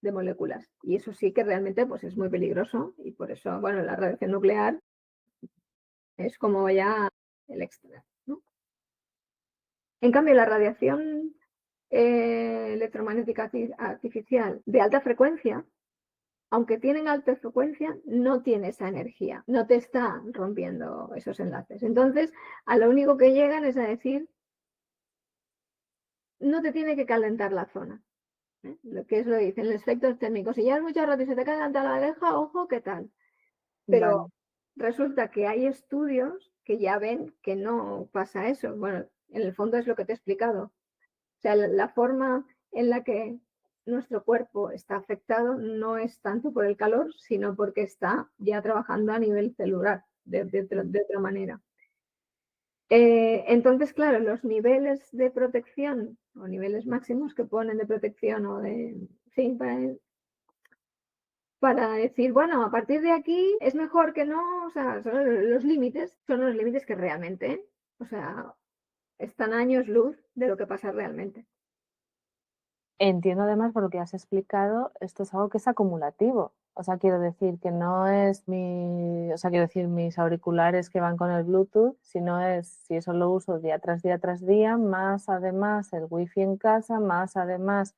de moléculas. Y eso sí que realmente pues, es muy peligroso. Y por eso, bueno, la radiación nuclear es como ya el extra, ¿no? En cambio, la radiación electromagnética artificial de alta frecuencia, aunque tienen alta frecuencia, no tiene esa energía, no te está rompiendo esos enlaces. Entonces, a lo único que llegan es a decir, no te tiene que calentar la zona. Lo que es lo que dicen los efectos térmicos. Si ya es mucho rato y se te calienta la oreja, ojo, ¿qué tal? Pero Vale. resulta que hay estudios que ya ven que no pasa eso. Bueno, en el fondo es lo que te he explicado. O sea, la forma en la que nuestro cuerpo está afectado no es tanto por el calor, sino porque está ya trabajando a nivel celular de otra manera. Entonces, claro, los niveles de protección o niveles máximos que ponen de protección o de, sí, para decir, bueno, a partir de aquí es mejor que no, o sea, son los límites que realmente, o sea, están a años luz de lo que pasa realmente. Entiendo además por lo que has explicado, esto es algo que es acumulativo. O sea, quiero decir que no es quiero decir mis auriculares que van con el Bluetooth, sino es si eso lo uso día tras día, más además el wifi en casa, más además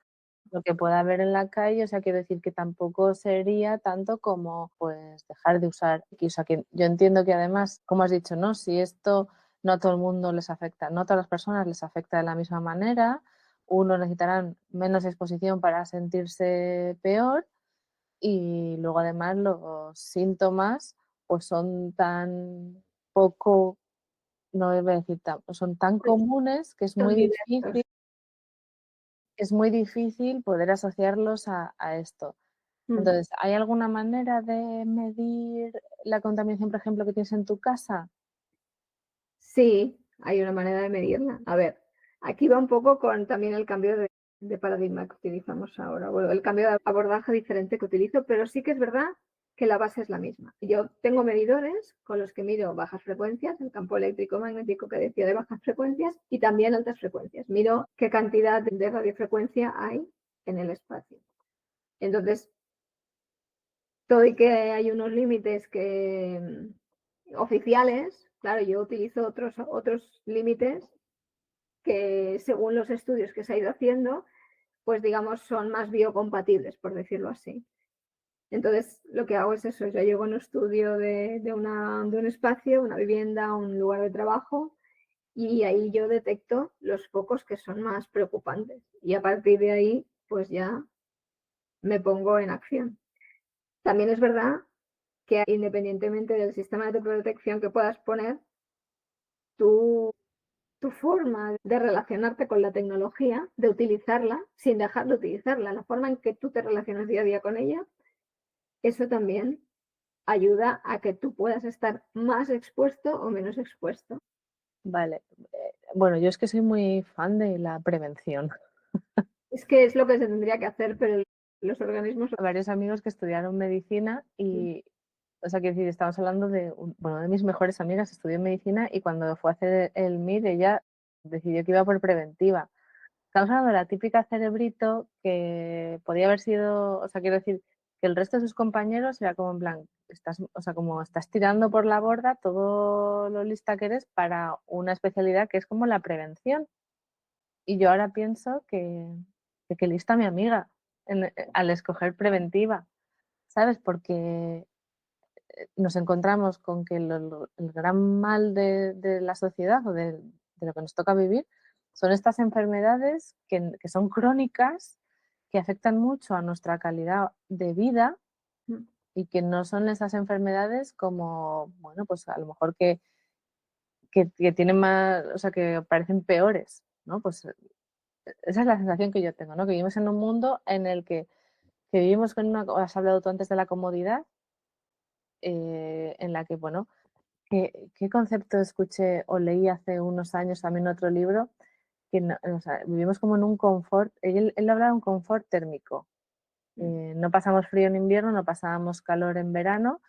lo que pueda haber en la calle. O sea, quiero decir que tampoco sería tanto como pues dejar de usar. O sea, que yo entiendo que además, como has dicho, ¿no? Si esto no a todo el mundo les afecta, no a todas las personas les afecta de la misma manera, unos necesitarán menos exposición para sentirse peor y luego además los síntomas pues son tan poco, no voy a decir son tan comunes que Son diversos. es muy difícil poder asociarlos a esto. Entonces, ¿hay alguna manera de medir la contaminación, por ejemplo, que tienes en tu casa? Sí, hay una manera de medirla. A ver, aquí va un poco con también el cambio de paradigma que utilizamos ahora, o el cambio de abordaje diferente que utilizo, pero sí que es verdad que la base es la misma. Yo tengo medidores con los que mido bajas frecuencias, el campo eléctrico magnético que decía de bajas frecuencias, y también altas frecuencias. Miro qué cantidad de radiofrecuencia hay en el espacio. Entonces, todo y que hay unos límites oficiales, claro, yo utilizo otros límites que según los estudios que se ha ido haciendo, pues digamos son más biocompatibles, por decirlo así. Entonces, lo que hago es eso, yo llego a un estudio de un espacio, una vivienda, un lugar de trabajo, y ahí yo detecto los focos que son más preocupantes. Y a partir de ahí, pues ya me pongo en acción. También es verdad que independientemente del sistema de protección que puedas poner, tu forma de relacionarte con la tecnología, de utilizarla, sin dejar de utilizarla, la forma en que tú te relacionas día a día con ella, eso también ayuda a que tú puedas estar más expuesto o menos expuesto. Vale. Bueno, yo es que soy muy fan de la prevención. Es que es lo que se tendría que hacer, pero los organismos... Varios amigos que estudiaron medicina y, o sea, quiero decir, estamos hablando de, bueno, de mis mejores amigas estudió medicina y cuando fue a hacer el MIR ella decidió que iba por preventiva. Estamos hablando de la típica cerebrito que podía haber sido, o sea, quiero decir, que el resto de sus compañeros era como en plan, estás, o sea, como estás tirando por la borda todo lo lista que eres para una especialidad que es como la prevención. Y yo ahora pienso que lista mi amiga al escoger preventiva, ¿sabes? Porque nos encontramos con que el gran mal de la sociedad o de lo que nos toca vivir son estas enfermedades que son crónicas, que afectan mucho a nuestra calidad de vida y que no son esas enfermedades como, bueno, pues a lo mejor que tienen más, o sea, que parecen peores, ¿no? Pues esa es la sensación que yo tengo, ¿no? Que vivimos en un mundo en el que vivimos con una, has hablado tú antes de la comodidad, en la que, bueno, ¿qué concepto escuché o leí hace unos años también otro libro? Que o sea, vivimos como en un confort, él hablaba de un confort térmico. No pasamos frío en invierno, no pasábamos calor en verano.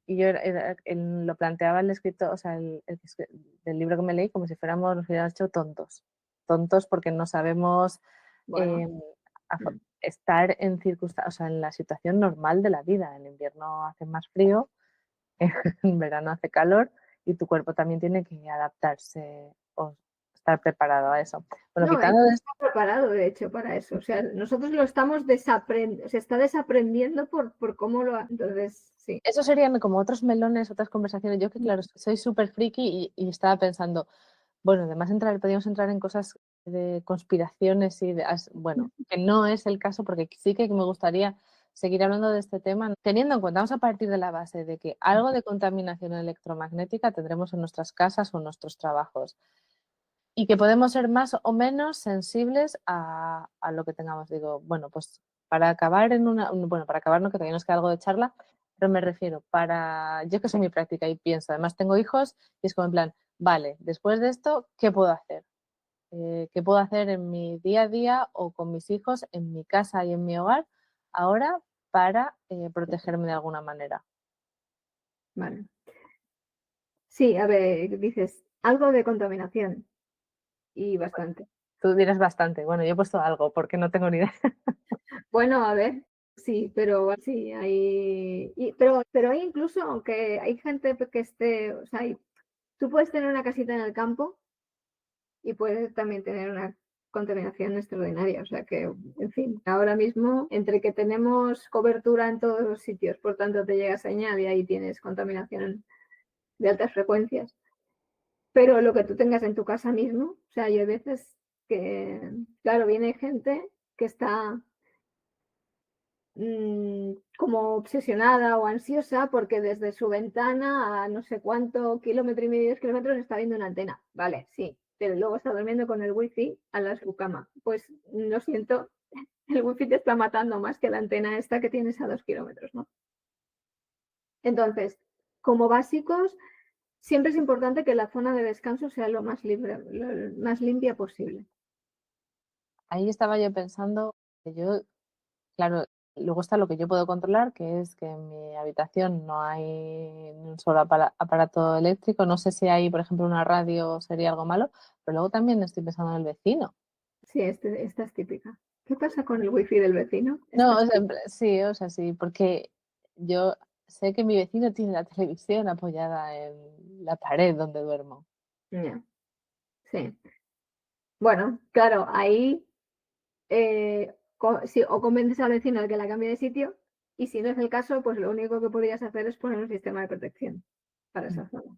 Y yo él lo planteaba el escritor, o sea, del libro que me leí, como si fuéramos, nos hubiéramos hecho tontos. Tontos porque no sabemos Bueno, estar en circunstancias, o sea, en la situación normal de la vida. En invierno hace más frío, en verano hace calor y tu cuerpo también tiene que adaptarse o estar preparado a eso. Bueno, no, quitando está preparado de hecho para eso. O sea, nosotros lo estamos desaprendiendo, se está desaprendiendo por cómo lo... Entonces, sí. eso serían como otros melones, otras conversaciones. Yo que claro, soy súper friki y estaba pensando, bueno, además podríamos entrar en cosas de conspiraciones y bueno, que no es el caso porque sí que me gustaría seguir hablando de este tema, teniendo en cuenta, vamos a partir de la base de que algo de contaminación electromagnética tendremos en nuestras casas o en nuestros trabajos y que podemos ser más o menos sensibles a lo que tengamos. Digo, bueno, pues para acabar bueno, para acabar no, que todavía nos queda algo de charla, pero me refiero yo que soy muy práctica y pienso, además tengo hijos y es como en plan, vale, después de esto, ¿qué puedo hacer? ¿Qué puedo hacer en mi día a día o con mis hijos, en mi casa y en mi hogar ahora para protegerme de alguna manera? Vale. Sí, a ver, dices algo de contaminación y bastante. Tú dirás bastante. Bueno, yo he puesto algo porque no tengo ni idea. Bueno, a ver, sí, pero sí, pero hay incluso, aunque hay gente que esté, o sea, tú puedes tener una casita en el campo y puedes también tener una contaminación extraordinaria. O sea que, en fin, ahora mismo, entre que tenemos cobertura en todos los sitios, por tanto te llega señal y ahí tienes contaminación de altas frecuencias. Pero lo que tú tengas en tu casa mismo, o sea, hay veces que, claro, viene gente que está como obsesionada o ansiosa porque desde su ventana a no sé cuánto kilómetro y medio, 10 kilómetros está viendo una antena. Vale, sí, pero luego está durmiendo con el wifi a su cama. Pues lo siento, el wifi te está matando más que la antena esta que tienes a 2 kilómetros, ¿no? Entonces, como básicos, siempre es importante que la zona de descanso sea lo más limpia posible. Ahí estaba yo pensando que yo, claro, luego está lo que yo puedo controlar, que es que en mi habitación no hay ni un solo aparato eléctrico. No sé si hay, por ejemplo, una radio sería algo malo, pero luego también estoy pensando en el vecino. Sí, esta es típica. ¿Qué pasa con el wifi del vecino? No, o sea, sí, o sea, sí, porque yo sé que mi vecino tiene la televisión apoyada en la pared donde duermo. Yeah. Sí. Bueno, claro, ahí sí, o convences al vecino de que la cambie de sitio y si no es el caso, pues lo único que podrías hacer es poner un sistema de protección para esa zona.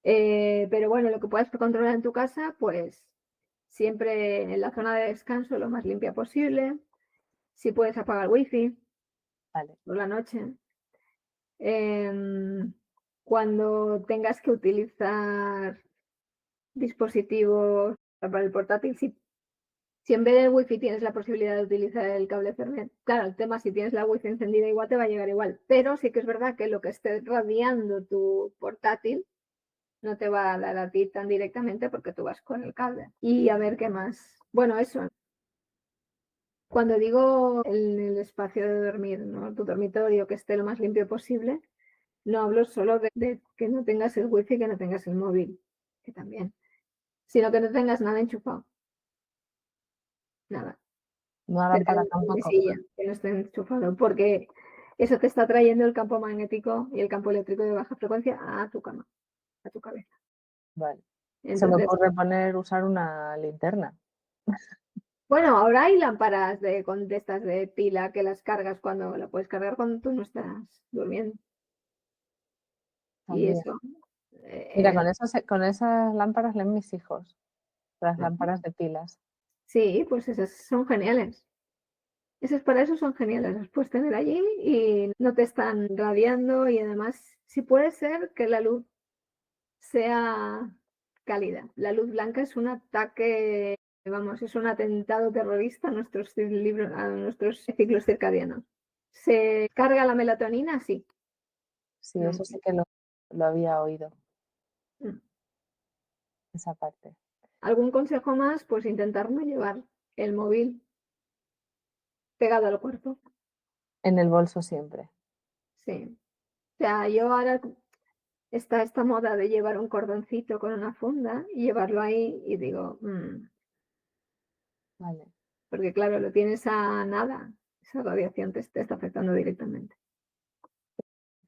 Pero bueno, lo que puedas controlar en tu casa, pues siempre en la zona de descanso lo más limpia posible. Si puedes apagar wifi Vale. por la noche. Cuando tengas que utilizar dispositivos para el portátil, sí, Si en vez del wifi tienes la posibilidad de utilizar el cable Ethernet, claro, el tema, si tienes la wifi encendida igual te va a llegar igual, pero sí que es verdad que lo que esté radiando tu portátil no te va a dar a ti tan directamente porque tú vas con el cable. Y a ver qué más. Bueno, eso. Cuando digo en el espacio de dormir, ¿no? Tu dormitorio, que esté lo más limpio posible, no hablo solo de que no tengas el wifi, que no tengas el móvil, que también, sino que no tengas nada enchufado. Nada. No Que lámpara tengas una tampoco. mesilla, que no esté enchufado, porque eso te está trayendo el campo magnético y el campo eléctrico de baja frecuencia a tu cama, a tu cabeza. Vale. Se me Entonces, ocurre usar una linterna. bueno, ahora hay lámparas de estas de pila que las cargas cuando la puedes cargar cuando tú no estás durmiendo. Y También. eso. Mira, con esas lámparas leen mis hijos, las lámparas de pilas. Sí, pues esas son geniales. Esas para eso son geniales. Las puedes tener allí y no te están radiando y además, si puede ser que la luz sea cálida. La luz blanca es un ataque, vamos, es un atentado terrorista a a nuestros ciclos circadianos. ¿Se carga la melatonina? Sí. Sí, No. eso sí que lo había oído, Mm. esa parte. ¿Algún consejo más? Pues intentar no llevar el móvil pegado al cuerpo. En el bolso siempre. Sí. O sea, yo ahora está esta moda de llevar un cordoncito con una funda y llevarlo ahí y digo, Vale. porque claro, lo tienes a nada, esa radiación te está afectando directamente.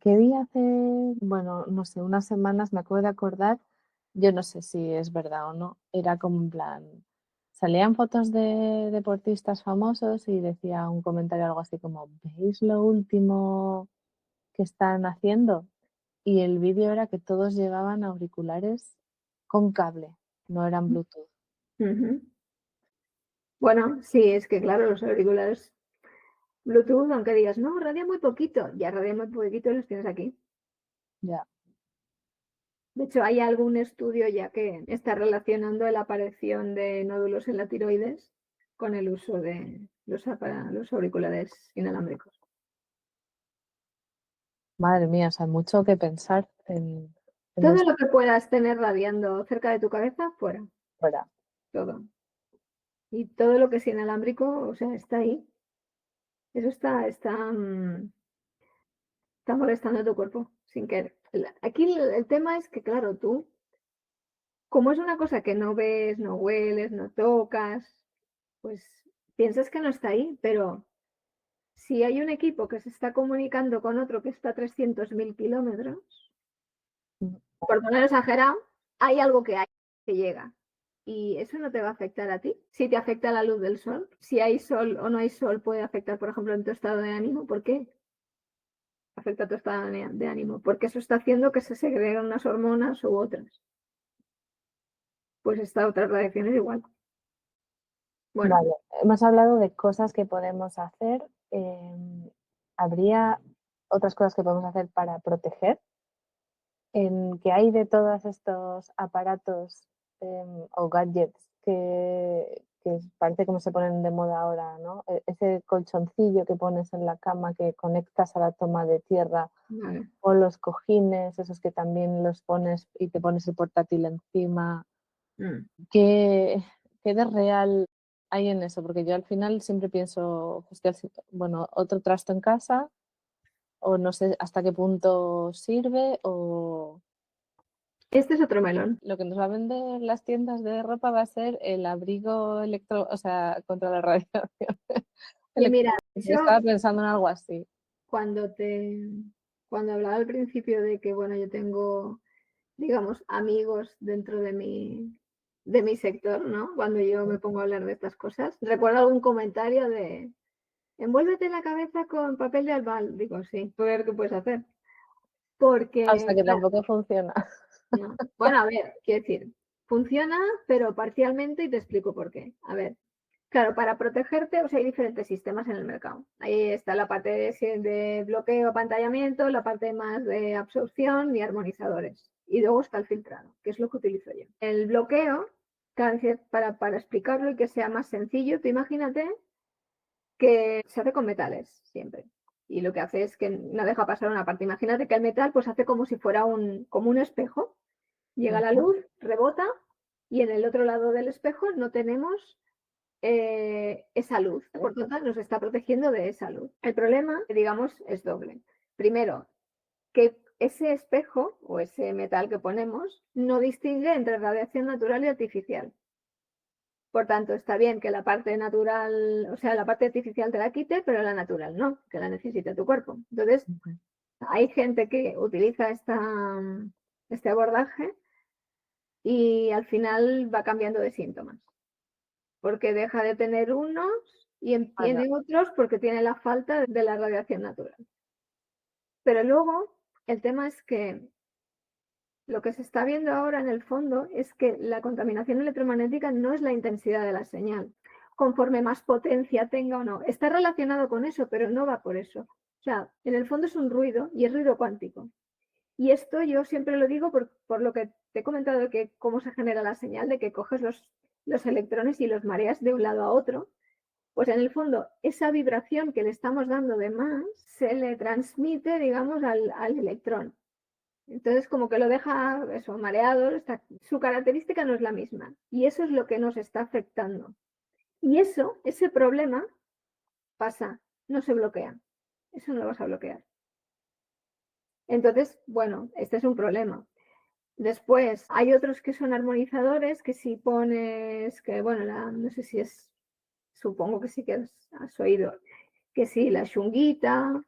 ¿Qué vi hace, bueno, no sé, unas semanas, me acabo de acordar, yo no sé si es verdad o no, era como en plan, salían fotos de deportistas famosos y decía un comentario algo así como, ¿veis lo último que están haciendo? Y el vídeo era que todos llevaban auriculares con cable, no eran Bluetooth. Ujú. Bueno, sí, es que claro, los auriculares Bluetooth, aunque digas, no, radia muy poquito, ya radia muy poquito y los tienes aquí. Ya, De hecho, hay algún estudio ya que está relacionando la aparición de nódulos en la tiroides con el uso de los auriculares inalámbricos. madre mía, o sea, mucho que pensar en Todo esto lo que puedas tener radiando cerca de tu cabeza, fuera, fuera. todo. Y todo lo que es inalámbrico, o sea, está ahí. Eso está molestando a tu cuerpo sin querer. Aquí el tema es que, claro, tú, como es una cosa que no ves, no hueles, no tocas, pues piensas que no está ahí, pero si hay un equipo que se está comunicando con otro que está a 300.000 kilómetros, Mm. por poner exagerado, hay algo que llega. Y eso no te va a afectar a ti. Si te afecta la luz del sol, si hay sol o no hay sol, puede afectar, por ejemplo, en tu estado de ánimo. ¿Por qué afecta tu estado de ánimo? Porque eso está haciendo que se segreguen unas hormonas u otras. Pues esta otra radiación es igual. Bueno, Vale, hemos hablado de cosas que podemos hacer. ¿Habría otras cosas que podemos hacer para proteger? ¿Qué hay de todos estos aparatos o gadgets que parece como se ponen de moda ahora, ¿no? Ese colchoncillo que pones en la cama que conectas a la toma de tierra vale. o los cojines, esos que también los pones y te pones el portátil encima. Mm. ¿Qué, qué de real hay en eso? Porque yo al final siempre pienso, hostia, bueno, otro trasto en casa o no sé hasta qué punto sirve o Este es otro melón. lo que nos va a vender las tiendas de ropa va a ser el abrigo o sea, contra la radiación Y mira, electromagnética. Yo yo estaba pensando en algo así. cuando cuando hablaba al principio de que, bueno, yo tengo, digamos, amigos dentro de mi sector, ¿no? Cuando yo me pongo a hablar de estas cosas, recuerdo algún comentario de, envuélvete la cabeza con papel de albal. Digo, sí, a ver qué puedes hacer. Ah, o sea, Porque, que claro, tampoco funciona. no. Bueno, a ver, quiero decir, funciona, pero parcialmente y te explico por qué. A ver, claro, para protegerte, o sea, hay diferentes sistemas en el mercado. Ahí está la parte de bloqueo, apantallamiento, la parte más de absorción y armonizadores. Y luego está el filtrado, que es lo que utilizo yo. El bloqueo para explicarlo y que sea más sencillo, tú imagínate que se hace con metales siempre. Y lo que hace es que no deja pasar una parte. Imagínate que el metal pues hace como si fuera como un espejo. Llega la luz, rebota y en el otro lado del espejo no tenemos esa luz. Por tanto, nos está protegiendo de esa luz. El problema, digamos, es doble. Primero, que ese espejo o ese metal que ponemos no distingue entre radiación natural y artificial. Por tanto, está bien que la parte natural, o sea, la parte artificial te la quite, pero la natural no, que la necesita tu cuerpo. Entonces, hay gente que utiliza este abordaje y al final va cambiando de síntomas, porque deja de tener unos y tiene otros porque tiene la falta de la radiación natural. Pero luego, el tema es que lo que se está viendo ahora en el fondo es que la contaminación electromagnética no es la intensidad de la señal, conforme más potencia tenga o no. Está relacionado con eso, pero no va por eso. O sea, en el fondo es un ruido y es ruido cuántico. Y esto yo siempre lo digo por lo que te he comentado de que cómo se genera la señal, de que coges los electrones y los mareas de un lado a otro. Pues en el fondo, esa vibración que le estamos dando de más se le transmite, digamos, al electrón. Entonces, como que lo deja eso, mareado, su característica no es la misma. Y eso es lo que nos está afectando. Y ese problema pasa, no se bloquea. Eso no lo vas a bloquear. Entonces, bueno, este es un problema. Después, hay otros que son armonizadores, que si pones, que bueno, no sé si es, supongo que sí que has oído, que sí, la chunguita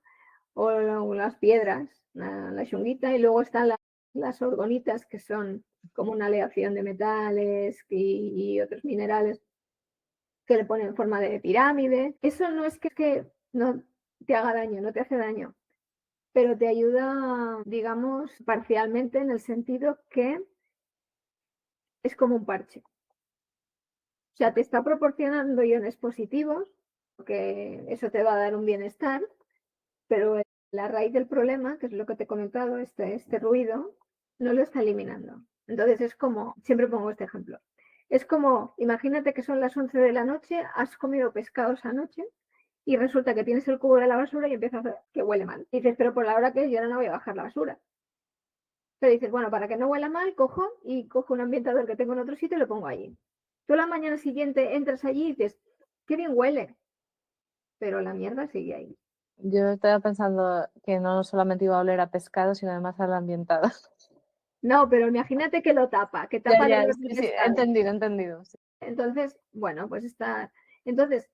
o las piedras, la chunguita, y luego están las orgonitas, que son como una aleación de metales y otros minerales que le ponen en forma de pirámide. Eso no es que no te haga daño, no te hace daño, pero te ayuda, digamos, parcialmente en el sentido que es como un parche. O sea, te está proporcionando iones positivos, porque eso te va a dar un bienestar, pero la raíz del problema, que es lo que te he comentado, este ruido, no lo está eliminando. Entonces es como, siempre pongo este ejemplo, es como, imagínate que son las 11 de la noche, has comido pescados anoche y resulta que tienes el cubo de la basura y empiezas a ver que huele mal. Y dices, pero por la hora que es, yo ahora no voy a bajar la basura. Pero dices, bueno, para que no huela mal, cojo un ambientador que tengo en otro sitio y lo pongo allí. Tú la mañana siguiente entras allí y dices, qué bien huele, pero la mierda sigue ahí. Yo estaba pensando que no solamente iba a oler a pescado, sino además al ambientado. No, pero imagínate que lo tapa, que tapa Ya, el sí, entendido. Sí. Entonces, bueno, pues está. Entonces,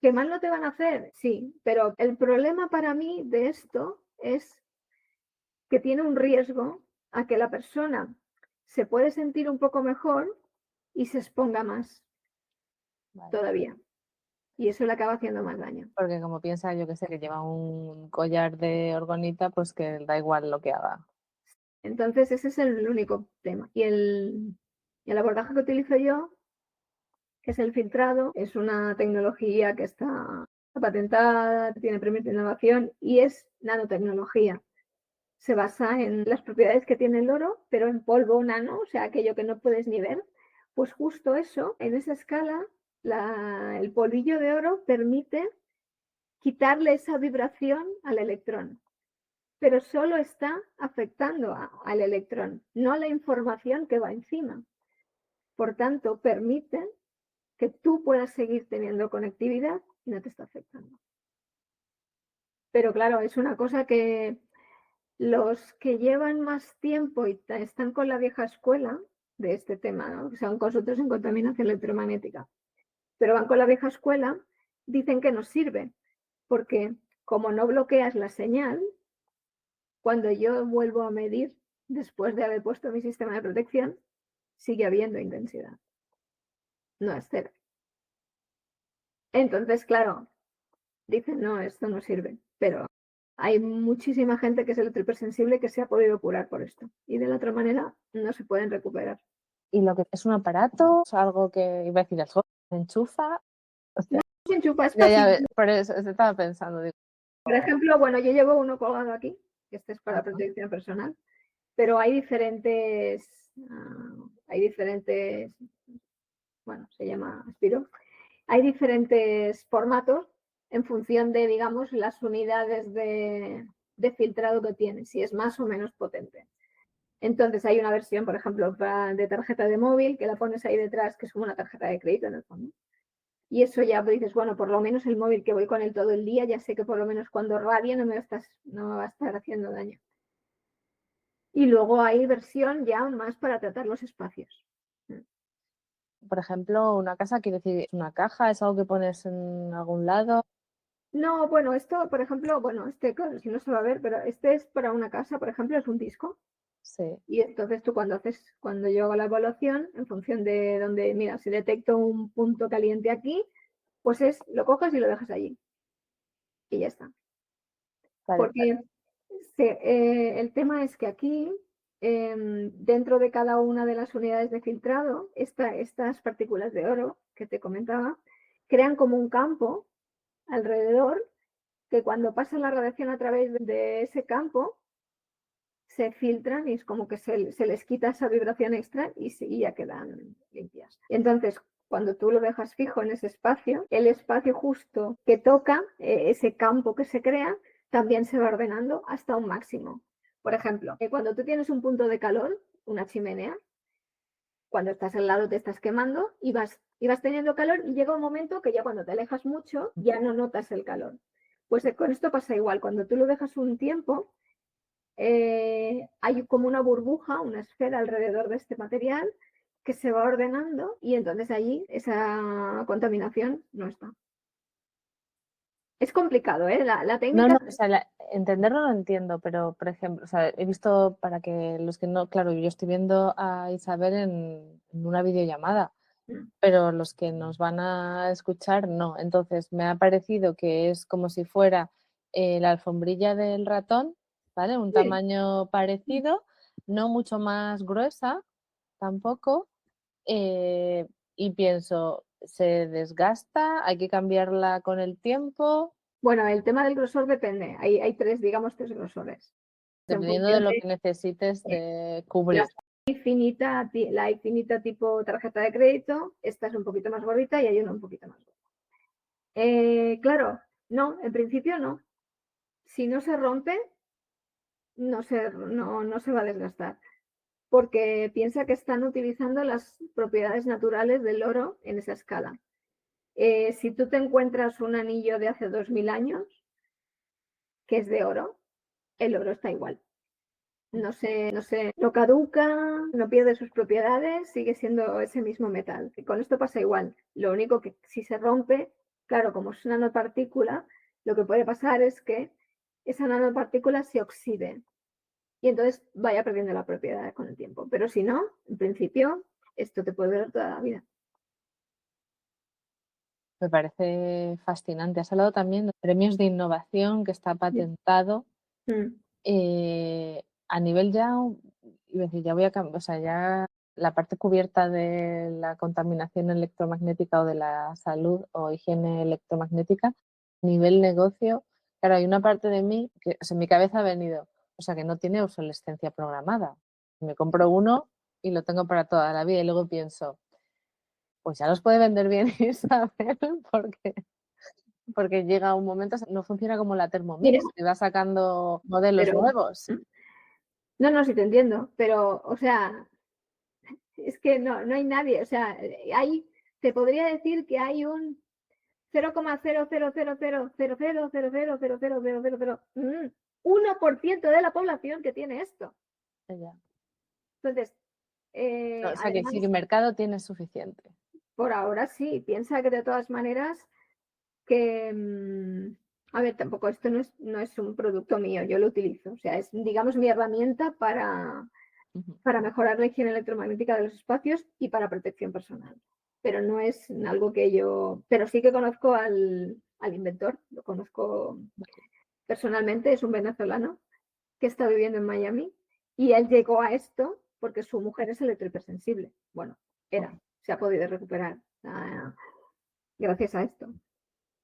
¿qué mal no te van a hacer? Sí, pero el problema para mí de esto es que tiene un riesgo a que la persona se puede sentir un poco mejor y se exponga más todavía. Y eso le acaba haciendo más daño. Porque como piensa, yo que sé, que lleva un collar de orgonita, pues que da igual lo que haga. Entonces, ese es el único tema. Y el abordaje que utilizo yo, que es el filtrado, es una tecnología que está patentada, tiene premios de innovación y es nanotecnología. Se basa en las propiedades que tiene el oro, pero en polvo nano, o sea, aquello que no puedes ni ver. Pues justo eso, en esa escala, el polvillo de oro permite quitarle esa vibración al electrón, pero solo está afectando al electrón, no a la información que va encima. Por tanto, permite que tú puedas seguir teniendo conectividad y no te está afectando. Pero claro, es una cosa que los que llevan más tiempo y están con la vieja escuela de este tema, ¿no? Que son consultores en contaminación electromagnética, pero van con la vieja escuela, dicen que nos sirve, porque como no bloqueas la señal, cuando yo vuelvo a medir, después de haber puesto mi sistema de protección, sigue habiendo intensidad. No es cero. Entonces, claro, dicen, no, esto no sirve, pero hay muchísima gente que es electrohipersensible que se ha podido curar por esto y de la otra manera no se pueden recuperar. ¿Y lo que es un aparato? ¿Es algo que iba a decir, se enchufa? O sea, No se enchufa, es ya, por eso estaba pensando. Digo, por ejemplo, bueno, yo llevo uno colgado aquí, que este es para protección personal, pero hay diferentes bueno, se llama Aspiro. Hay diferentes formatos en función de, digamos, las unidades de filtrado que tiene, si es más o menos potente. Entonces hay una versión, por ejemplo, de tarjeta de móvil, que la pones ahí detrás, que es como una tarjeta de crédito en el fondo. Y eso ya dices, bueno, por lo menos el móvil que voy con él todo el día, ya sé que por lo menos cuando rabie no me va a estar haciendo daño. Y luego hay versión ya más para tratar los espacios. Por ejemplo, una casa, quiere decir, una caja, es algo que pones en algún lado. No, bueno, esto, por ejemplo, bueno, claro, si no se va a ver, pero este es para una casa, por ejemplo, es un disco. Sí. Y entonces tú cuando yo hago la evaluación, en función de donde, mira, si detecto un punto caliente aquí, pues lo coges y lo dejas allí. Y ya está. Vale, Porque el tema es que aquí, dentro de cada una de las unidades de filtrado, estas partículas de oro que te comentaba, crean como un campo alrededor que cuando pasa la radiación a través de ese campo, se filtran y es como que se les quita esa vibración extra y ya quedan limpias. Entonces, cuando tú lo dejas fijo en ese espacio, el espacio justo que toca, ese campo que se crea, también se va ordenando hasta un máximo. Por ejemplo, cuando tú tienes un punto de calor, una chimenea, cuando estás al lado te estás quemando y vas teniendo calor y llega un momento que ya cuando te alejas mucho ya no notas el calor. Pues con esto pasa igual, cuando tú lo dejas un tiempo, hay como una burbuja, una esfera alrededor de este material que se va ordenando y entonces allí esa contaminación no está. Es complicado, ¿eh? La técnica... No, o sea, entenderlo lo entiendo, pero, por ejemplo, o sea, he visto, para que los que no, claro, yo estoy viendo a Isabel en una videollamada, pero los que nos van a escuchar no. Entonces, me ha parecido que es como si fuera la alfombrilla del ratón, ¿vale? Un tamaño parecido, no mucho más gruesa tampoco, y pienso, ¿se desgasta? ¿Hay que cambiarla con el tiempo? Bueno, el tema del grosor depende. Hay tres grosores. Dependiendo de lo que necesites de cubrir. La infinita tipo tarjeta de crédito, esta es un poquito más gordita y hay una un poquito más gorda. Claro, no, en principio no. Si no se rompe, no se va a desgastar. Porque piensa que están utilizando las propiedades naturales del oro en esa escala. Si tú te encuentras un anillo de hace 2000 años, que es de oro, el oro está igual. No caduca, no pierde sus propiedades, sigue siendo ese mismo metal. Y con esto pasa igual. Lo único que si se rompe, claro, como es una nanopartícula, lo que puede pasar es que esa nanopartícula se oxide y entonces vaya perdiendo la propiedad con el tiempo. Pero si no, en principio, esto te puede durar toda la vida. Me parece fascinante. Has hablado también de premios de innovación que está patentado. A nivel ya, iba a decir, ya voy a cambiar, o sea, ya la parte cubierta de la contaminación electromagnética o de la salud o higiene electromagnética, a nivel negocio, claro, hay una parte de mí que, o sea, en mi cabeza ha venido, o sea, que no tiene obsolescencia programada. Me compro uno y lo tengo para toda la vida y luego pienso, pues ya los puede vender bien Isabel, porque llega un momento, no funciona como la Thermomix, que va sacando modelos nuevos. No, sí te entiendo, pero, o sea, es que no hay nadie, o sea, te podría decir que hay un 1% de la población que tiene esto. Entonces, o sea, que sí, que el mercado tiene suficiente. Por ahora sí, piensa que de todas maneras que, a ver, tampoco esto no es un producto mío, yo lo utilizo, o sea, es, digamos, mi herramienta para mejorar la higiene electromagnética de los espacios y para protección personal. Pero no es algo que pero sí que conozco al inventor, lo conozco personalmente, es un venezolano que está viviendo en Miami y él llegó a esto porque su mujer es electrohipersensible. Bueno, se ha podido recuperar gracias a esto.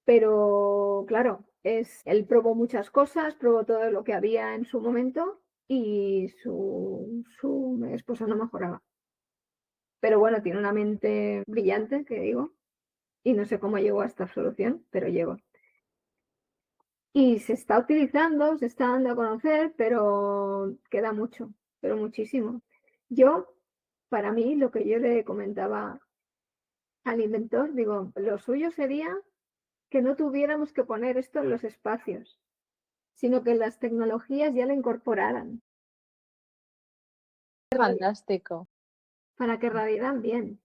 Pero claro, él probó muchas cosas, probó todo lo que había en su momento y su esposa no mejoraba. pero bueno, tiene una mente brillante, que digo, y no sé cómo llegó a esta solución, pero llegó. Y se está utilizando, se está dando a conocer, pero queda mucho, pero muchísimo. Para mí, lo que yo le comentaba al inventor, digo, lo suyo sería que no tuviéramos que poner esto en los espacios, sino que las tecnologías ya lo incorporaran Fantástico. para que radiaran bien.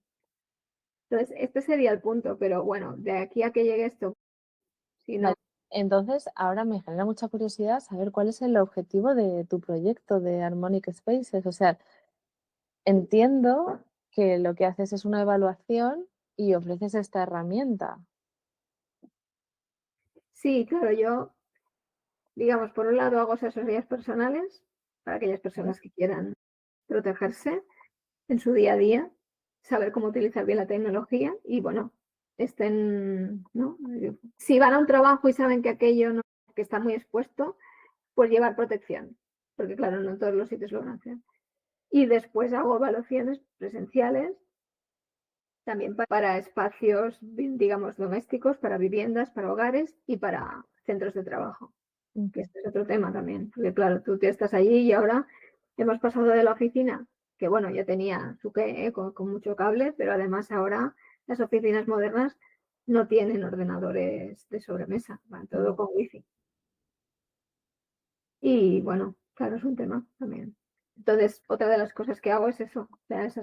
Entonces, este sería el punto, pero bueno, de aquí a que llegue esto, si no, Entonces, ahora me genera mucha curiosidad saber cuál es el objetivo de tu proyecto de Harmonic Spaces. O sea, entiendo que lo que haces es una evaluación y ofreces esta herramienta. sí, claro, yo, digamos, por un lado hago asesorías personales para aquellas personas que quieran protegerse en su día a día, saber cómo utilizar bien la tecnología y bueno, ¿no? Si van a un trabajo y saben que aquello no, que está muy expuesto, pues llevar protección, porque claro, no en todos los sitios lo van a hacer. Y después hago evaluaciones presenciales también para espacios, digamos, domésticos, para viviendas, para hogares y para centros de trabajo, que este es otro tema también, porque claro, tú estás allí y ahora hemos pasado de la oficina, que bueno, ya tenía su qué, con mucho cable, pero además ahora las oficinas modernas no tienen ordenadores de sobremesa, van todo con wifi. Y bueno, claro, es un tema también. Entonces, otra de las cosas que hago es eso, o sea, es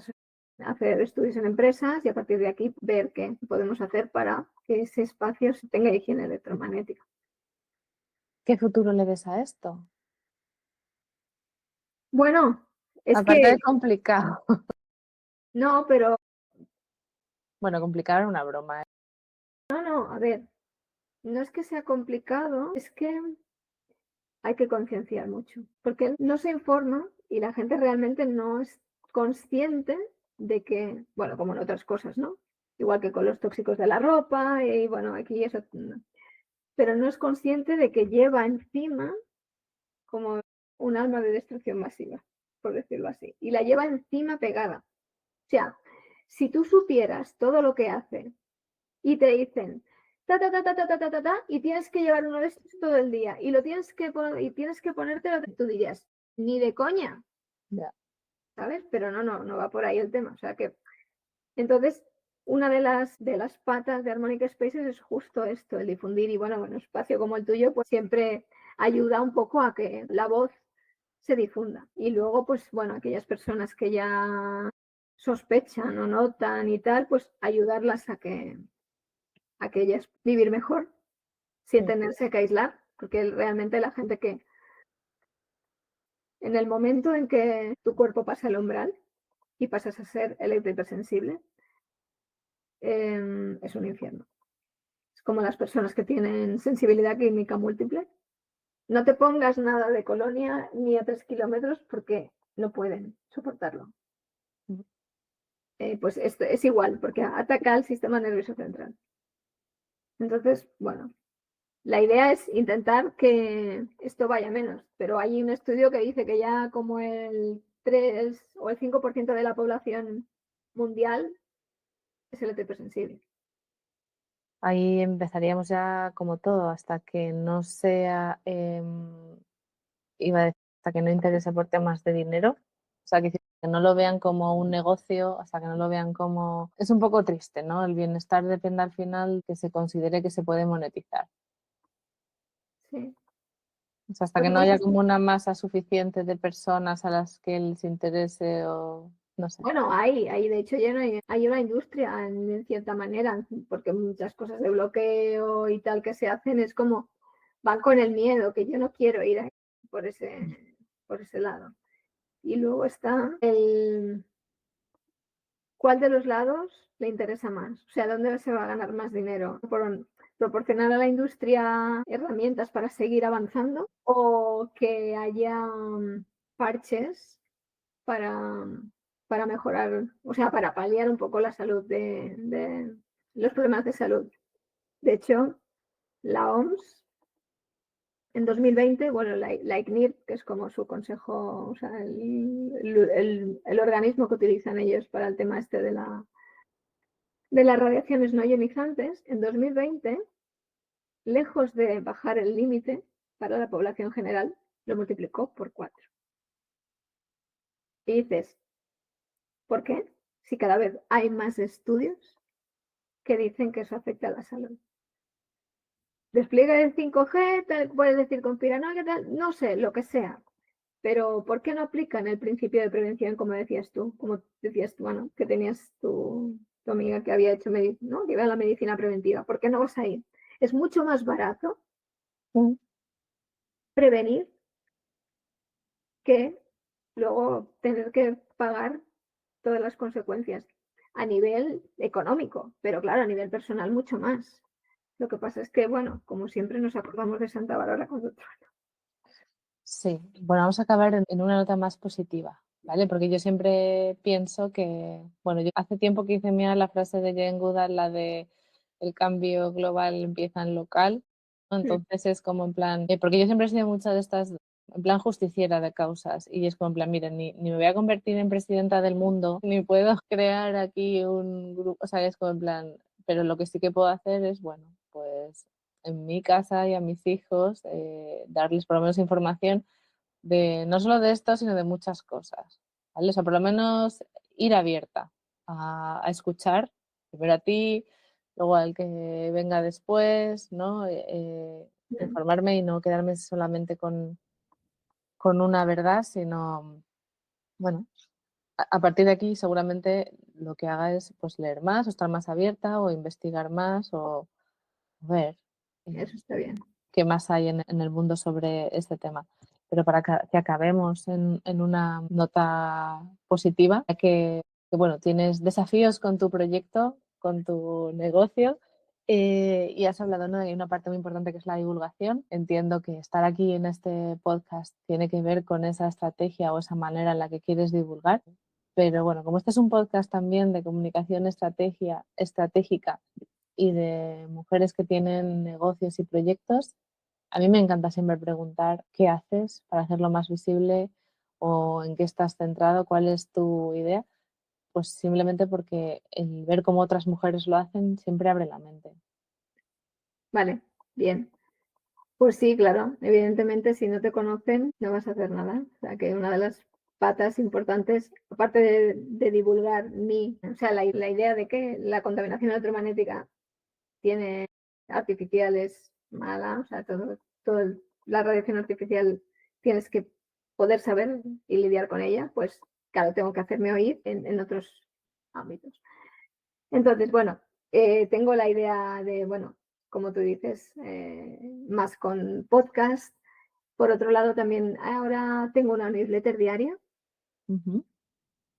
hacer estudios en empresas y a partir de aquí ver qué podemos hacer para que ese espacio tenga higiene electromagnética. ¿Qué futuro le ves a esto? Bueno, es Aparte que de complicado. no, pero Bueno, complicado era una broma, ¿eh? no, a ver, no es que sea complicado, es que hay que concienciar mucho, porque no se informa y la gente realmente no es consciente de que, bueno, como en otras cosas, ¿no? Igual que con los tóxicos de la ropa y bueno, aquí eso, pero no es consciente de que lleva encima como un arma de destrucción masiva, por decirlo así, y la lleva encima pegada. O sea, si tú supieras todo lo que hace y te dicen y tienes que llevar uno de estos todo el día y lo tienes que ponértelo, tú dirías, ni de coña, Ya. ¿sabes? Pero no va por ahí el tema. O sea que, entonces, una de las patas de Harmonic Spaces es justo esto, el difundir y bueno, un espacio como el tuyo, pues siempre ayuda un poco a que la voz se difunda. Y luego, pues bueno, aquellas personas que ya sospechan o notan y tal, pues ayudarlas a que ellas vivir mejor sin tenerse que aislar, porque realmente la gente que en el momento en que tu cuerpo pasa el umbral y pasas a ser electrohipersensible, es un infierno. Es como las personas que tienen sensibilidad química múltiple. No te pongas nada de colonia ni a 3 kilómetros porque no pueden soportarlo. Pues esto es igual, porque ataca al sistema nervioso central. Entonces, bueno, la idea es intentar que esto vaya menos, pero hay un estudio que dice que ya como el 3 o el 5% de la población mundial es electrohipersensible. Ahí empezaríamos ya como todo, hasta que no sea, iba a decir, hasta que no interese por temas de dinero. O sea, que no lo vean como un negocio, hasta que no lo vean como... Es un poco triste, ¿no? El bienestar depende al final que se considere que se puede monetizar. Sí. O sea, hasta que no haya como una masa suficiente de personas a las que les interese o no sé. Bueno, hay de hecho ya hay una industria en cierta manera, porque muchas cosas de bloqueo y tal que se hacen es como van con el miedo, que yo no quiero ir ahí por ese lado. Y luego está ¿cuál de los lados le interesa más? O sea, ¿dónde se va a ganar más dinero? ¿Por proporcionar a la industria herramientas para seguir avanzando o que haya parches para mejorar, o sea, para paliar un poco la salud de los problemas de salud? De hecho, la OMS en 2020, bueno, la ICNIRP, que es como su consejo, o sea, el organismo que utilizan ellos para el tema este de las radiaciones no ionizantes, en 2020, lejos de bajar el límite para la población general, lo multiplicó por 4. Y dices, ¿por qué? Si cada vez hay más estudios que dicen que eso afecta a la salud. Despliegue del 5G, puedes decir conspiranoia, tal, no sé, lo que sea. Pero ¿por qué no aplican el principio de prevención, como decías tú? Como decías tú, bueno, que tenías tu amiga que había hecho, ¿no? Que iba a la medicina preventiva. ¿Por qué no vas a ir? Es mucho más barato prevenir que luego tener que pagar todas las consecuencias a nivel económico, pero claro, a nivel personal mucho más. Lo que pasa es que, bueno, como siempre nos acordamos de Santa Bárbara con otro. Sí, bueno, vamos a acabar en una nota más positiva, ¿vale? Porque yo siempre pienso que, bueno, yo hace tiempo que hice mía la frase de Jane Goodall, la de el cambio global empieza en local, ¿no? Entonces es como en plan, porque yo siempre he sido muchas de estas, en plan justiciera de causas, y es como en plan, miren, ni me voy a convertir en presidenta del mundo, ni puedo crear aquí un grupo, o sea, es como en plan, pero lo que sí que puedo hacer es, bueno, pues en mi casa y a mis hijos, darles por lo menos información de no solo de esto, sino de muchas cosas, ¿vale? O sea, por lo menos ir abierta a escuchar, primero a ti, luego al que venga después, ¿no? Informarme y no quedarme solamente con una verdad, sino, bueno, a partir de aquí seguramente lo que haga es pues leer más o estar más abierta o investigar más o ver Eso está bien. qué más hay en el mundo sobre este tema. Pero para que acabemos en una nota positiva, ya que, bueno, tienes desafíos con tu proyecto, con tu negocio, y has hablado, ¿no?, de una parte muy importante que es la divulgación. Entiendo que estar aquí en este podcast tiene que ver con esa estrategia o esa manera en la que quieres divulgar. Pero bueno, como este es un podcast también de comunicación estratégica y de mujeres que tienen negocios y proyectos, a mí me encanta siempre preguntar qué haces para hacerlo más visible o en qué estás centrado, cuál es tu idea, pues simplemente porque el ver cómo otras mujeres lo hacen siempre abre la mente. Vale, bien. Pues sí, claro, evidentemente si no te conocen no vas a hacer nada. O sea que una de las patas importantes, aparte de divulgar o sea, la idea de que la contaminación electromagnética tiene artificial es mala, o sea, la radiación artificial tienes que poder saber y lidiar con ella, pues claro, tengo que hacerme oír en otros ámbitos. Entonces, bueno, tengo la idea de, bueno, como tú dices, más con podcast. Por otro lado, también ahora tengo una newsletter diaria, Ujú.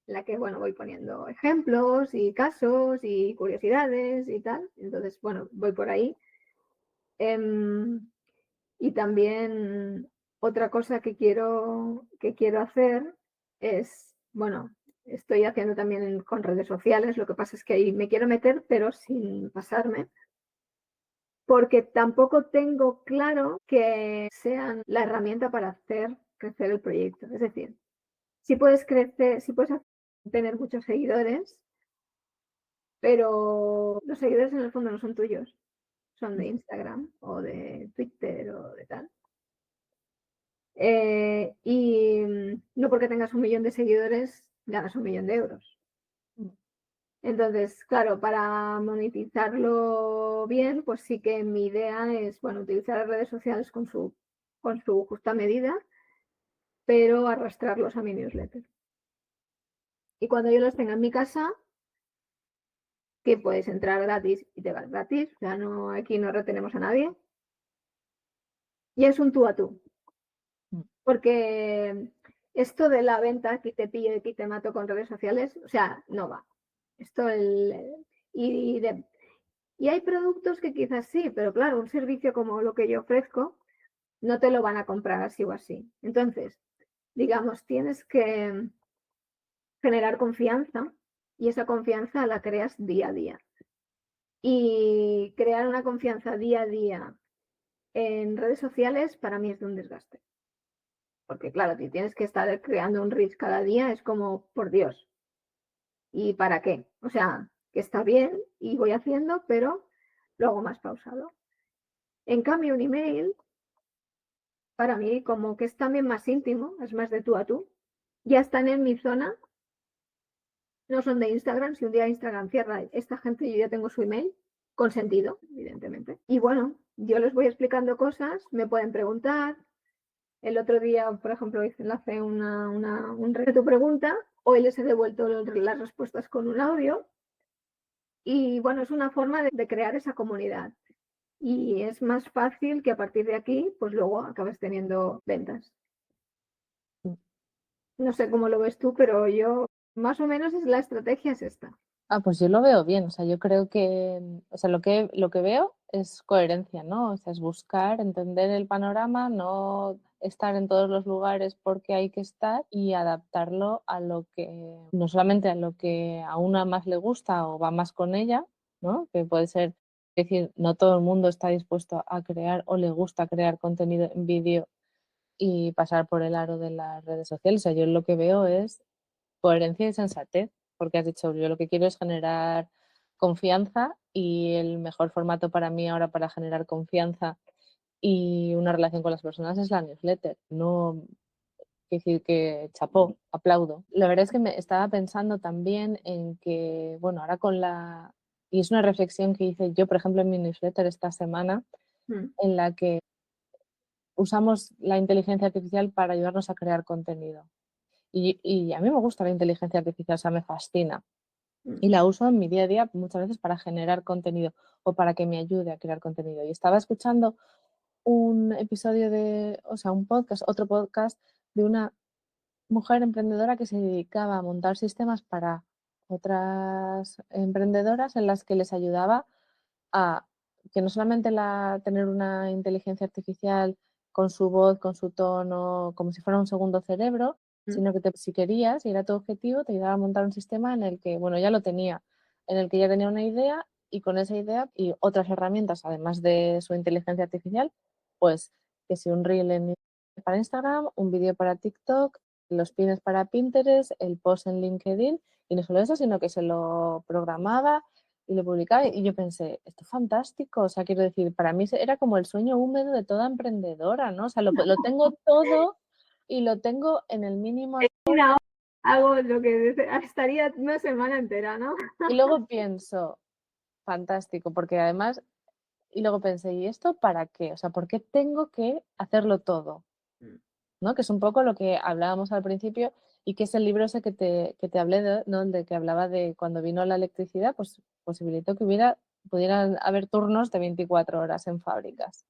en la que, bueno, voy poniendo ejemplos y casos y curiosidades y tal. Entonces, bueno, voy por ahí. Y también otra cosa que quiero hacer es, bueno, estoy haciendo también con redes sociales, lo que pasa es que ahí me quiero meter, pero sin pasarme, porque tampoco tengo claro que sean la herramienta para hacer crecer el proyecto. Es decir, si puedes crecer, si puedes tener muchos seguidores, pero los seguidores en el fondo no son tuyos, son de Instagram o de Twitter o de tal. Y no porque tengas 1 millón de seguidores ganas 1 millón de euros. Entonces, claro, para monetizarlo bien, pues sí que mi idea es, bueno, utilizar las redes sociales con su justa medida, pero arrastrarlos a mi newsletter. Y cuando yo los tenga en mi casa, que puedes entrar gratis y te vas gratis, o sea, no, aquí no retenemos a nadie. Y es un tú a tú. Porque esto de la venta, aquí te pillo y aquí te mato con redes sociales, o sea, no va. Y hay productos que quizás sí, pero claro, un servicio como lo que yo ofrezco no te lo van a comprar así o así. Entonces, digamos, tienes que generar confianza y esa confianza la creas día a día. Y crear una confianza día a día en redes sociales para mí es de un desgaste. Porque claro, si tienes que estar creando un reels cada día, es como, por Dios, ¿y para qué? O sea, que está bien y voy haciendo, pero lo hago más pausado. En cambio, un email, para mí, como que es también más íntimo, es más de tú a tú. Ya están en mi zona, no son de Instagram. Si un día Instagram cierra esta gente, yo ya tengo su email, consentido, evidentemente. Y bueno, yo les voy explicando cosas, me pueden preguntar. El otro día, por ejemplo, hice un reto pregunta, hoy les he devuelto las respuestas con un audio. Y bueno, es una forma de crear esa comunidad. Y es más fácil que a partir de aquí, pues luego acabes teniendo ventas. No sé cómo lo ves tú, pero yo más o menos la estrategia es esta. Pues yo lo veo bien, o sea, yo creo que, o sea, lo que veo es coherencia, ¿no? O sea, es buscar, entender el panorama, no estar en todos los lugares porque hay que estar y adaptarlo a lo que, no solamente a lo que a una más le gusta o va más con ella, ¿no? Que puede ser, es decir, no todo el mundo está dispuesto a crear o le gusta crear contenido en vídeo y pasar por el aro de las redes sociales. O sea, yo lo que veo es coherencia y sensatez, porque has dicho, yo lo que quiero es generar confianza y el mejor formato para mí ahora para generar confianza y una relación con las personas es la newsletter. No, quiero decir que chapó, aplaudo. La verdad es que me estaba pensando también en que, bueno, ahora con la... Y es una reflexión que hice yo, por ejemplo, en mi newsletter esta semana, Mm. en la que usamos la inteligencia artificial para ayudarnos a crear contenido. Y a mí me gusta la inteligencia artificial, o sea, me fascina. Y la uso en mi día a día muchas veces para generar contenido o para que me ayude a crear contenido. Y estaba escuchando un episodio de, o sea, un podcast, otro podcast de una mujer emprendedora que se dedicaba a montar sistemas para otras emprendedoras en las que les ayudaba a que no solamente tener una inteligencia artificial con su voz, con su tono, como si fuera un segundo cerebro, sino que si querías y era tu objetivo, te ayudaba a montar un sistema en el que, bueno, ya lo tenía, en el que ya tenía una idea y con esa idea y otras herramientas, además de su inteligencia artificial, pues que si un reel para Instagram, un vídeo para TikTok, los pines para Pinterest, el post en LinkedIn, y no solo eso, sino que se lo programaba y lo publicaba y yo pensé, esto es fantástico, o sea, quiero decir, para mí era como el sueño húmedo de toda emprendedora, ¿no? O sea, lo tengo todo y lo tengo en el mínimo. Una hora hago lo que estaría una semana entera, ¿no? Y luego pienso, fantástico, porque además, y luego pensé, ¿y esto para qué? O sea, ¿por qué tengo que hacerlo todo? ¿No? Que es un poco lo que hablábamos al principio y que es el libro ese que te hablé de, ¿no? De que hablaba de cuando vino la electricidad, pues posibilitó que pudieran haber turnos de 24 horas en fábricas.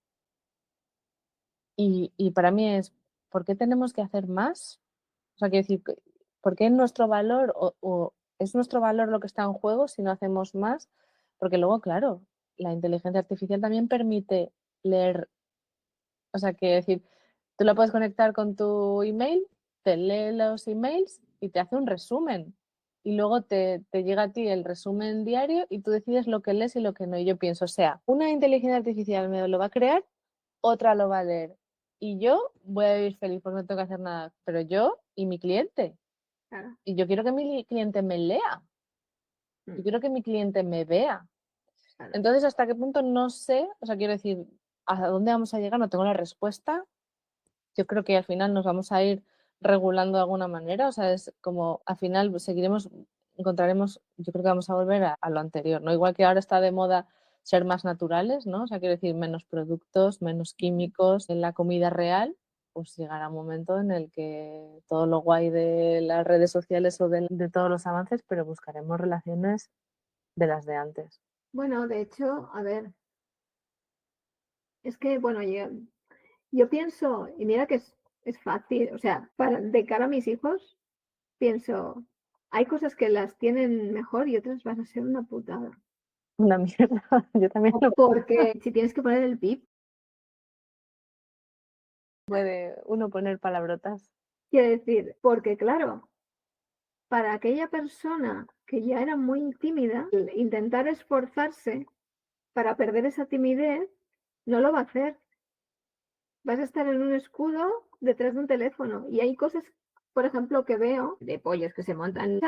Y para mí es, ¿por qué tenemos que hacer más? O sea, quiero decir, ¿por qué nuestro valor o es nuestro valor lo que está en juego si no hacemos más? Porque luego, claro, la inteligencia artificial también permite leer, o sea, quiero decir, tú la puedes conectar con tu email, te lee los emails y te hace un resumen. Y luego te llega a ti el resumen diario y tú decides lo que lees y lo que no. Y yo pienso, o sea, una inteligencia artificial me lo va a crear, otra lo va a leer. Y yo voy a vivir feliz porque no tengo que hacer nada. Pero yo y mi cliente. Claro. Y yo quiero que mi cliente me lea. Yo quiero que mi cliente me vea. Claro. Entonces, ¿hasta qué punto? No sé. O sea, quiero decir, ¿a dónde vamos a llegar? No tengo la respuesta. Yo creo que al final nos vamos a ir regulando de alguna manera, o sea, es como al final encontraremos, yo creo que vamos a volver a lo anterior, ¿no? Igual que ahora está de moda ser más naturales, ¿no? O sea, quiero decir, menos productos, menos químicos en la comida real, pues llegará un momento en el que todo lo guay de las redes sociales o de todos los avances, pero buscaremos relaciones de las de antes. Bueno, de hecho, a ver, es que, bueno, yo pienso, y mira que es fácil, o sea, de cara a mis hijos, pienso, hay cosas que las tienen mejor y otras van a ser una putada. Una mierda, yo también lo Porque si tienes que poner el pip, puede uno poner palabrotas. quiere decir, porque claro, para aquella persona que ya era muy tímida, intentar esforzarse para perder esa timidez, no lo va a hacer. vas a estar en un escudo detrás de un teléfono. Y hay cosas, por ejemplo, que veo de pollos que se montan.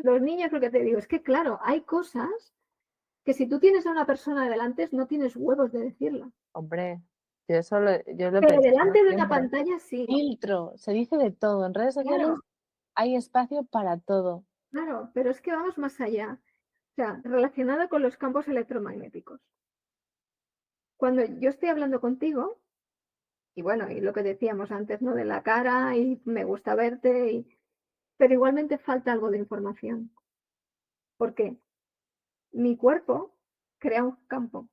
Los niños, lo que te digo es que, claro, hay cosas que si tú tienes a una persona delante, no tienes huevos de decirlo. Hombre, yo lo he Pero pensado delante de una siempre. pantalla sí. Filtro, se dice de todo. En redes sociales Claro, hay espacio para todo. claro, pero es que vamos más allá. O sea, relacionado con los campos electromagnéticos. Cuando yo estoy hablando contigo, y bueno, y lo que decíamos antes, ¿no? De la cara, y me gusta verte, pero igualmente falta algo de información. ¿Por qué? Mi cuerpo crea un campo.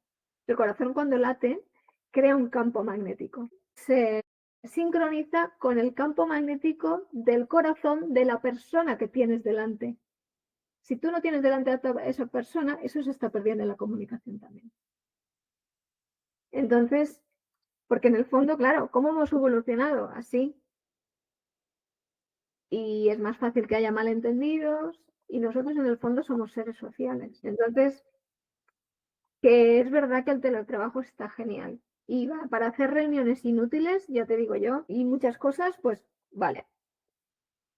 El corazón cuando late crea un campo magnético. Se sincroniza con el campo magnético del corazón de la persona que tienes delante. Si tú no tienes delante a esa persona, eso se está perdiendo en la comunicación también. Entonces, porque en el fondo, claro, ¿cómo hemos evolucionado? Así. Y es más fácil que haya malentendidos y nosotros en el fondo somos seres sociales. Entonces, que es verdad que el teletrabajo está genial. Y para hacer reuniones inútiles, ya te digo yo, y muchas cosas, pues vale,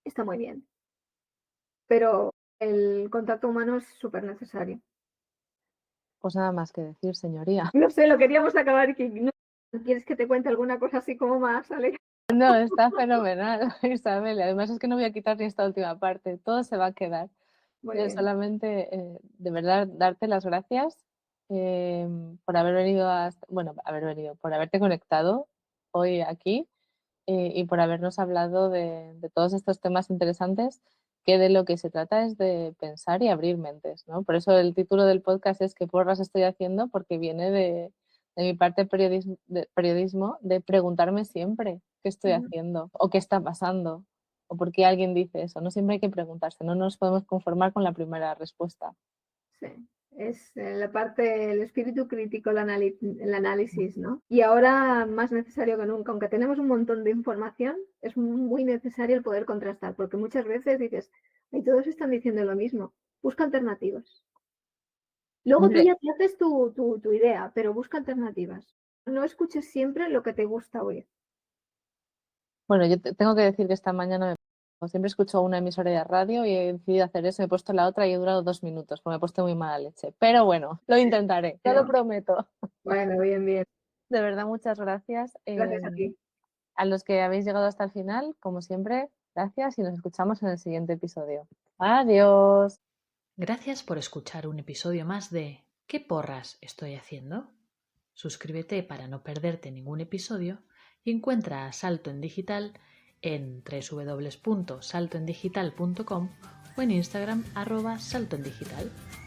está muy bien. Pero el contacto humano es súper necesario. Pues nada más que decir, señoría. No sé, lo queríamos acabar aquí. ¿No quieres que te cuente alguna cosa así como más, Ale? No, está fenomenal, Isabel. Además es que no voy a quitar ni esta última parte. Todo se va a quedar. Muy Yo bien. solamente, de verdad, darte las gracias por haber venido por haberte conectado hoy aquí y por habernos hablado de todos estos temas interesantes, que de lo que se trata es de pensar y abrir mentes, ¿no? Por eso el título del podcast es ¿Qué porras estoy haciendo? Porque viene de mi parte periodismo, de preguntarme siempre qué estoy haciendo o qué está pasando o por qué alguien dice eso. No siempre hay que preguntarse, no nos podemos conformar con la primera respuesta. Sí, es la parte, el espíritu crítico, el análisis, ¿no? Y ahora más necesario que nunca, aunque tenemos un montón de información, es muy necesario el poder contrastar, porque muchas veces dices, ay, todos están diciendo lo mismo, busca alternativas. Luego tú Hombre, ya te haces tu idea, pero busca alternativas. No escuches siempre lo que te gusta oír. bueno, yo tengo que decir que esta mañana siempre escucho una emisora de radio y he decidido hacer eso, he puesto la otra y he durado 2 minutos, porque me he puesto muy mala leche. Pero bueno, lo intentaré, te lo Pero, prometo. bueno, bien, bien. De verdad, muchas gracias. Gracias a ti. A los que habéis llegado hasta el final, como siempre, gracias y nos escuchamos en el siguiente episodio. Adiós. Gracias por escuchar un episodio más de ¿Qué porras estoy haciendo? Suscríbete para no perderte ningún episodio y encuentra a Salto en Digital en www.saltoendigital.com o en Instagram @saltoendigital.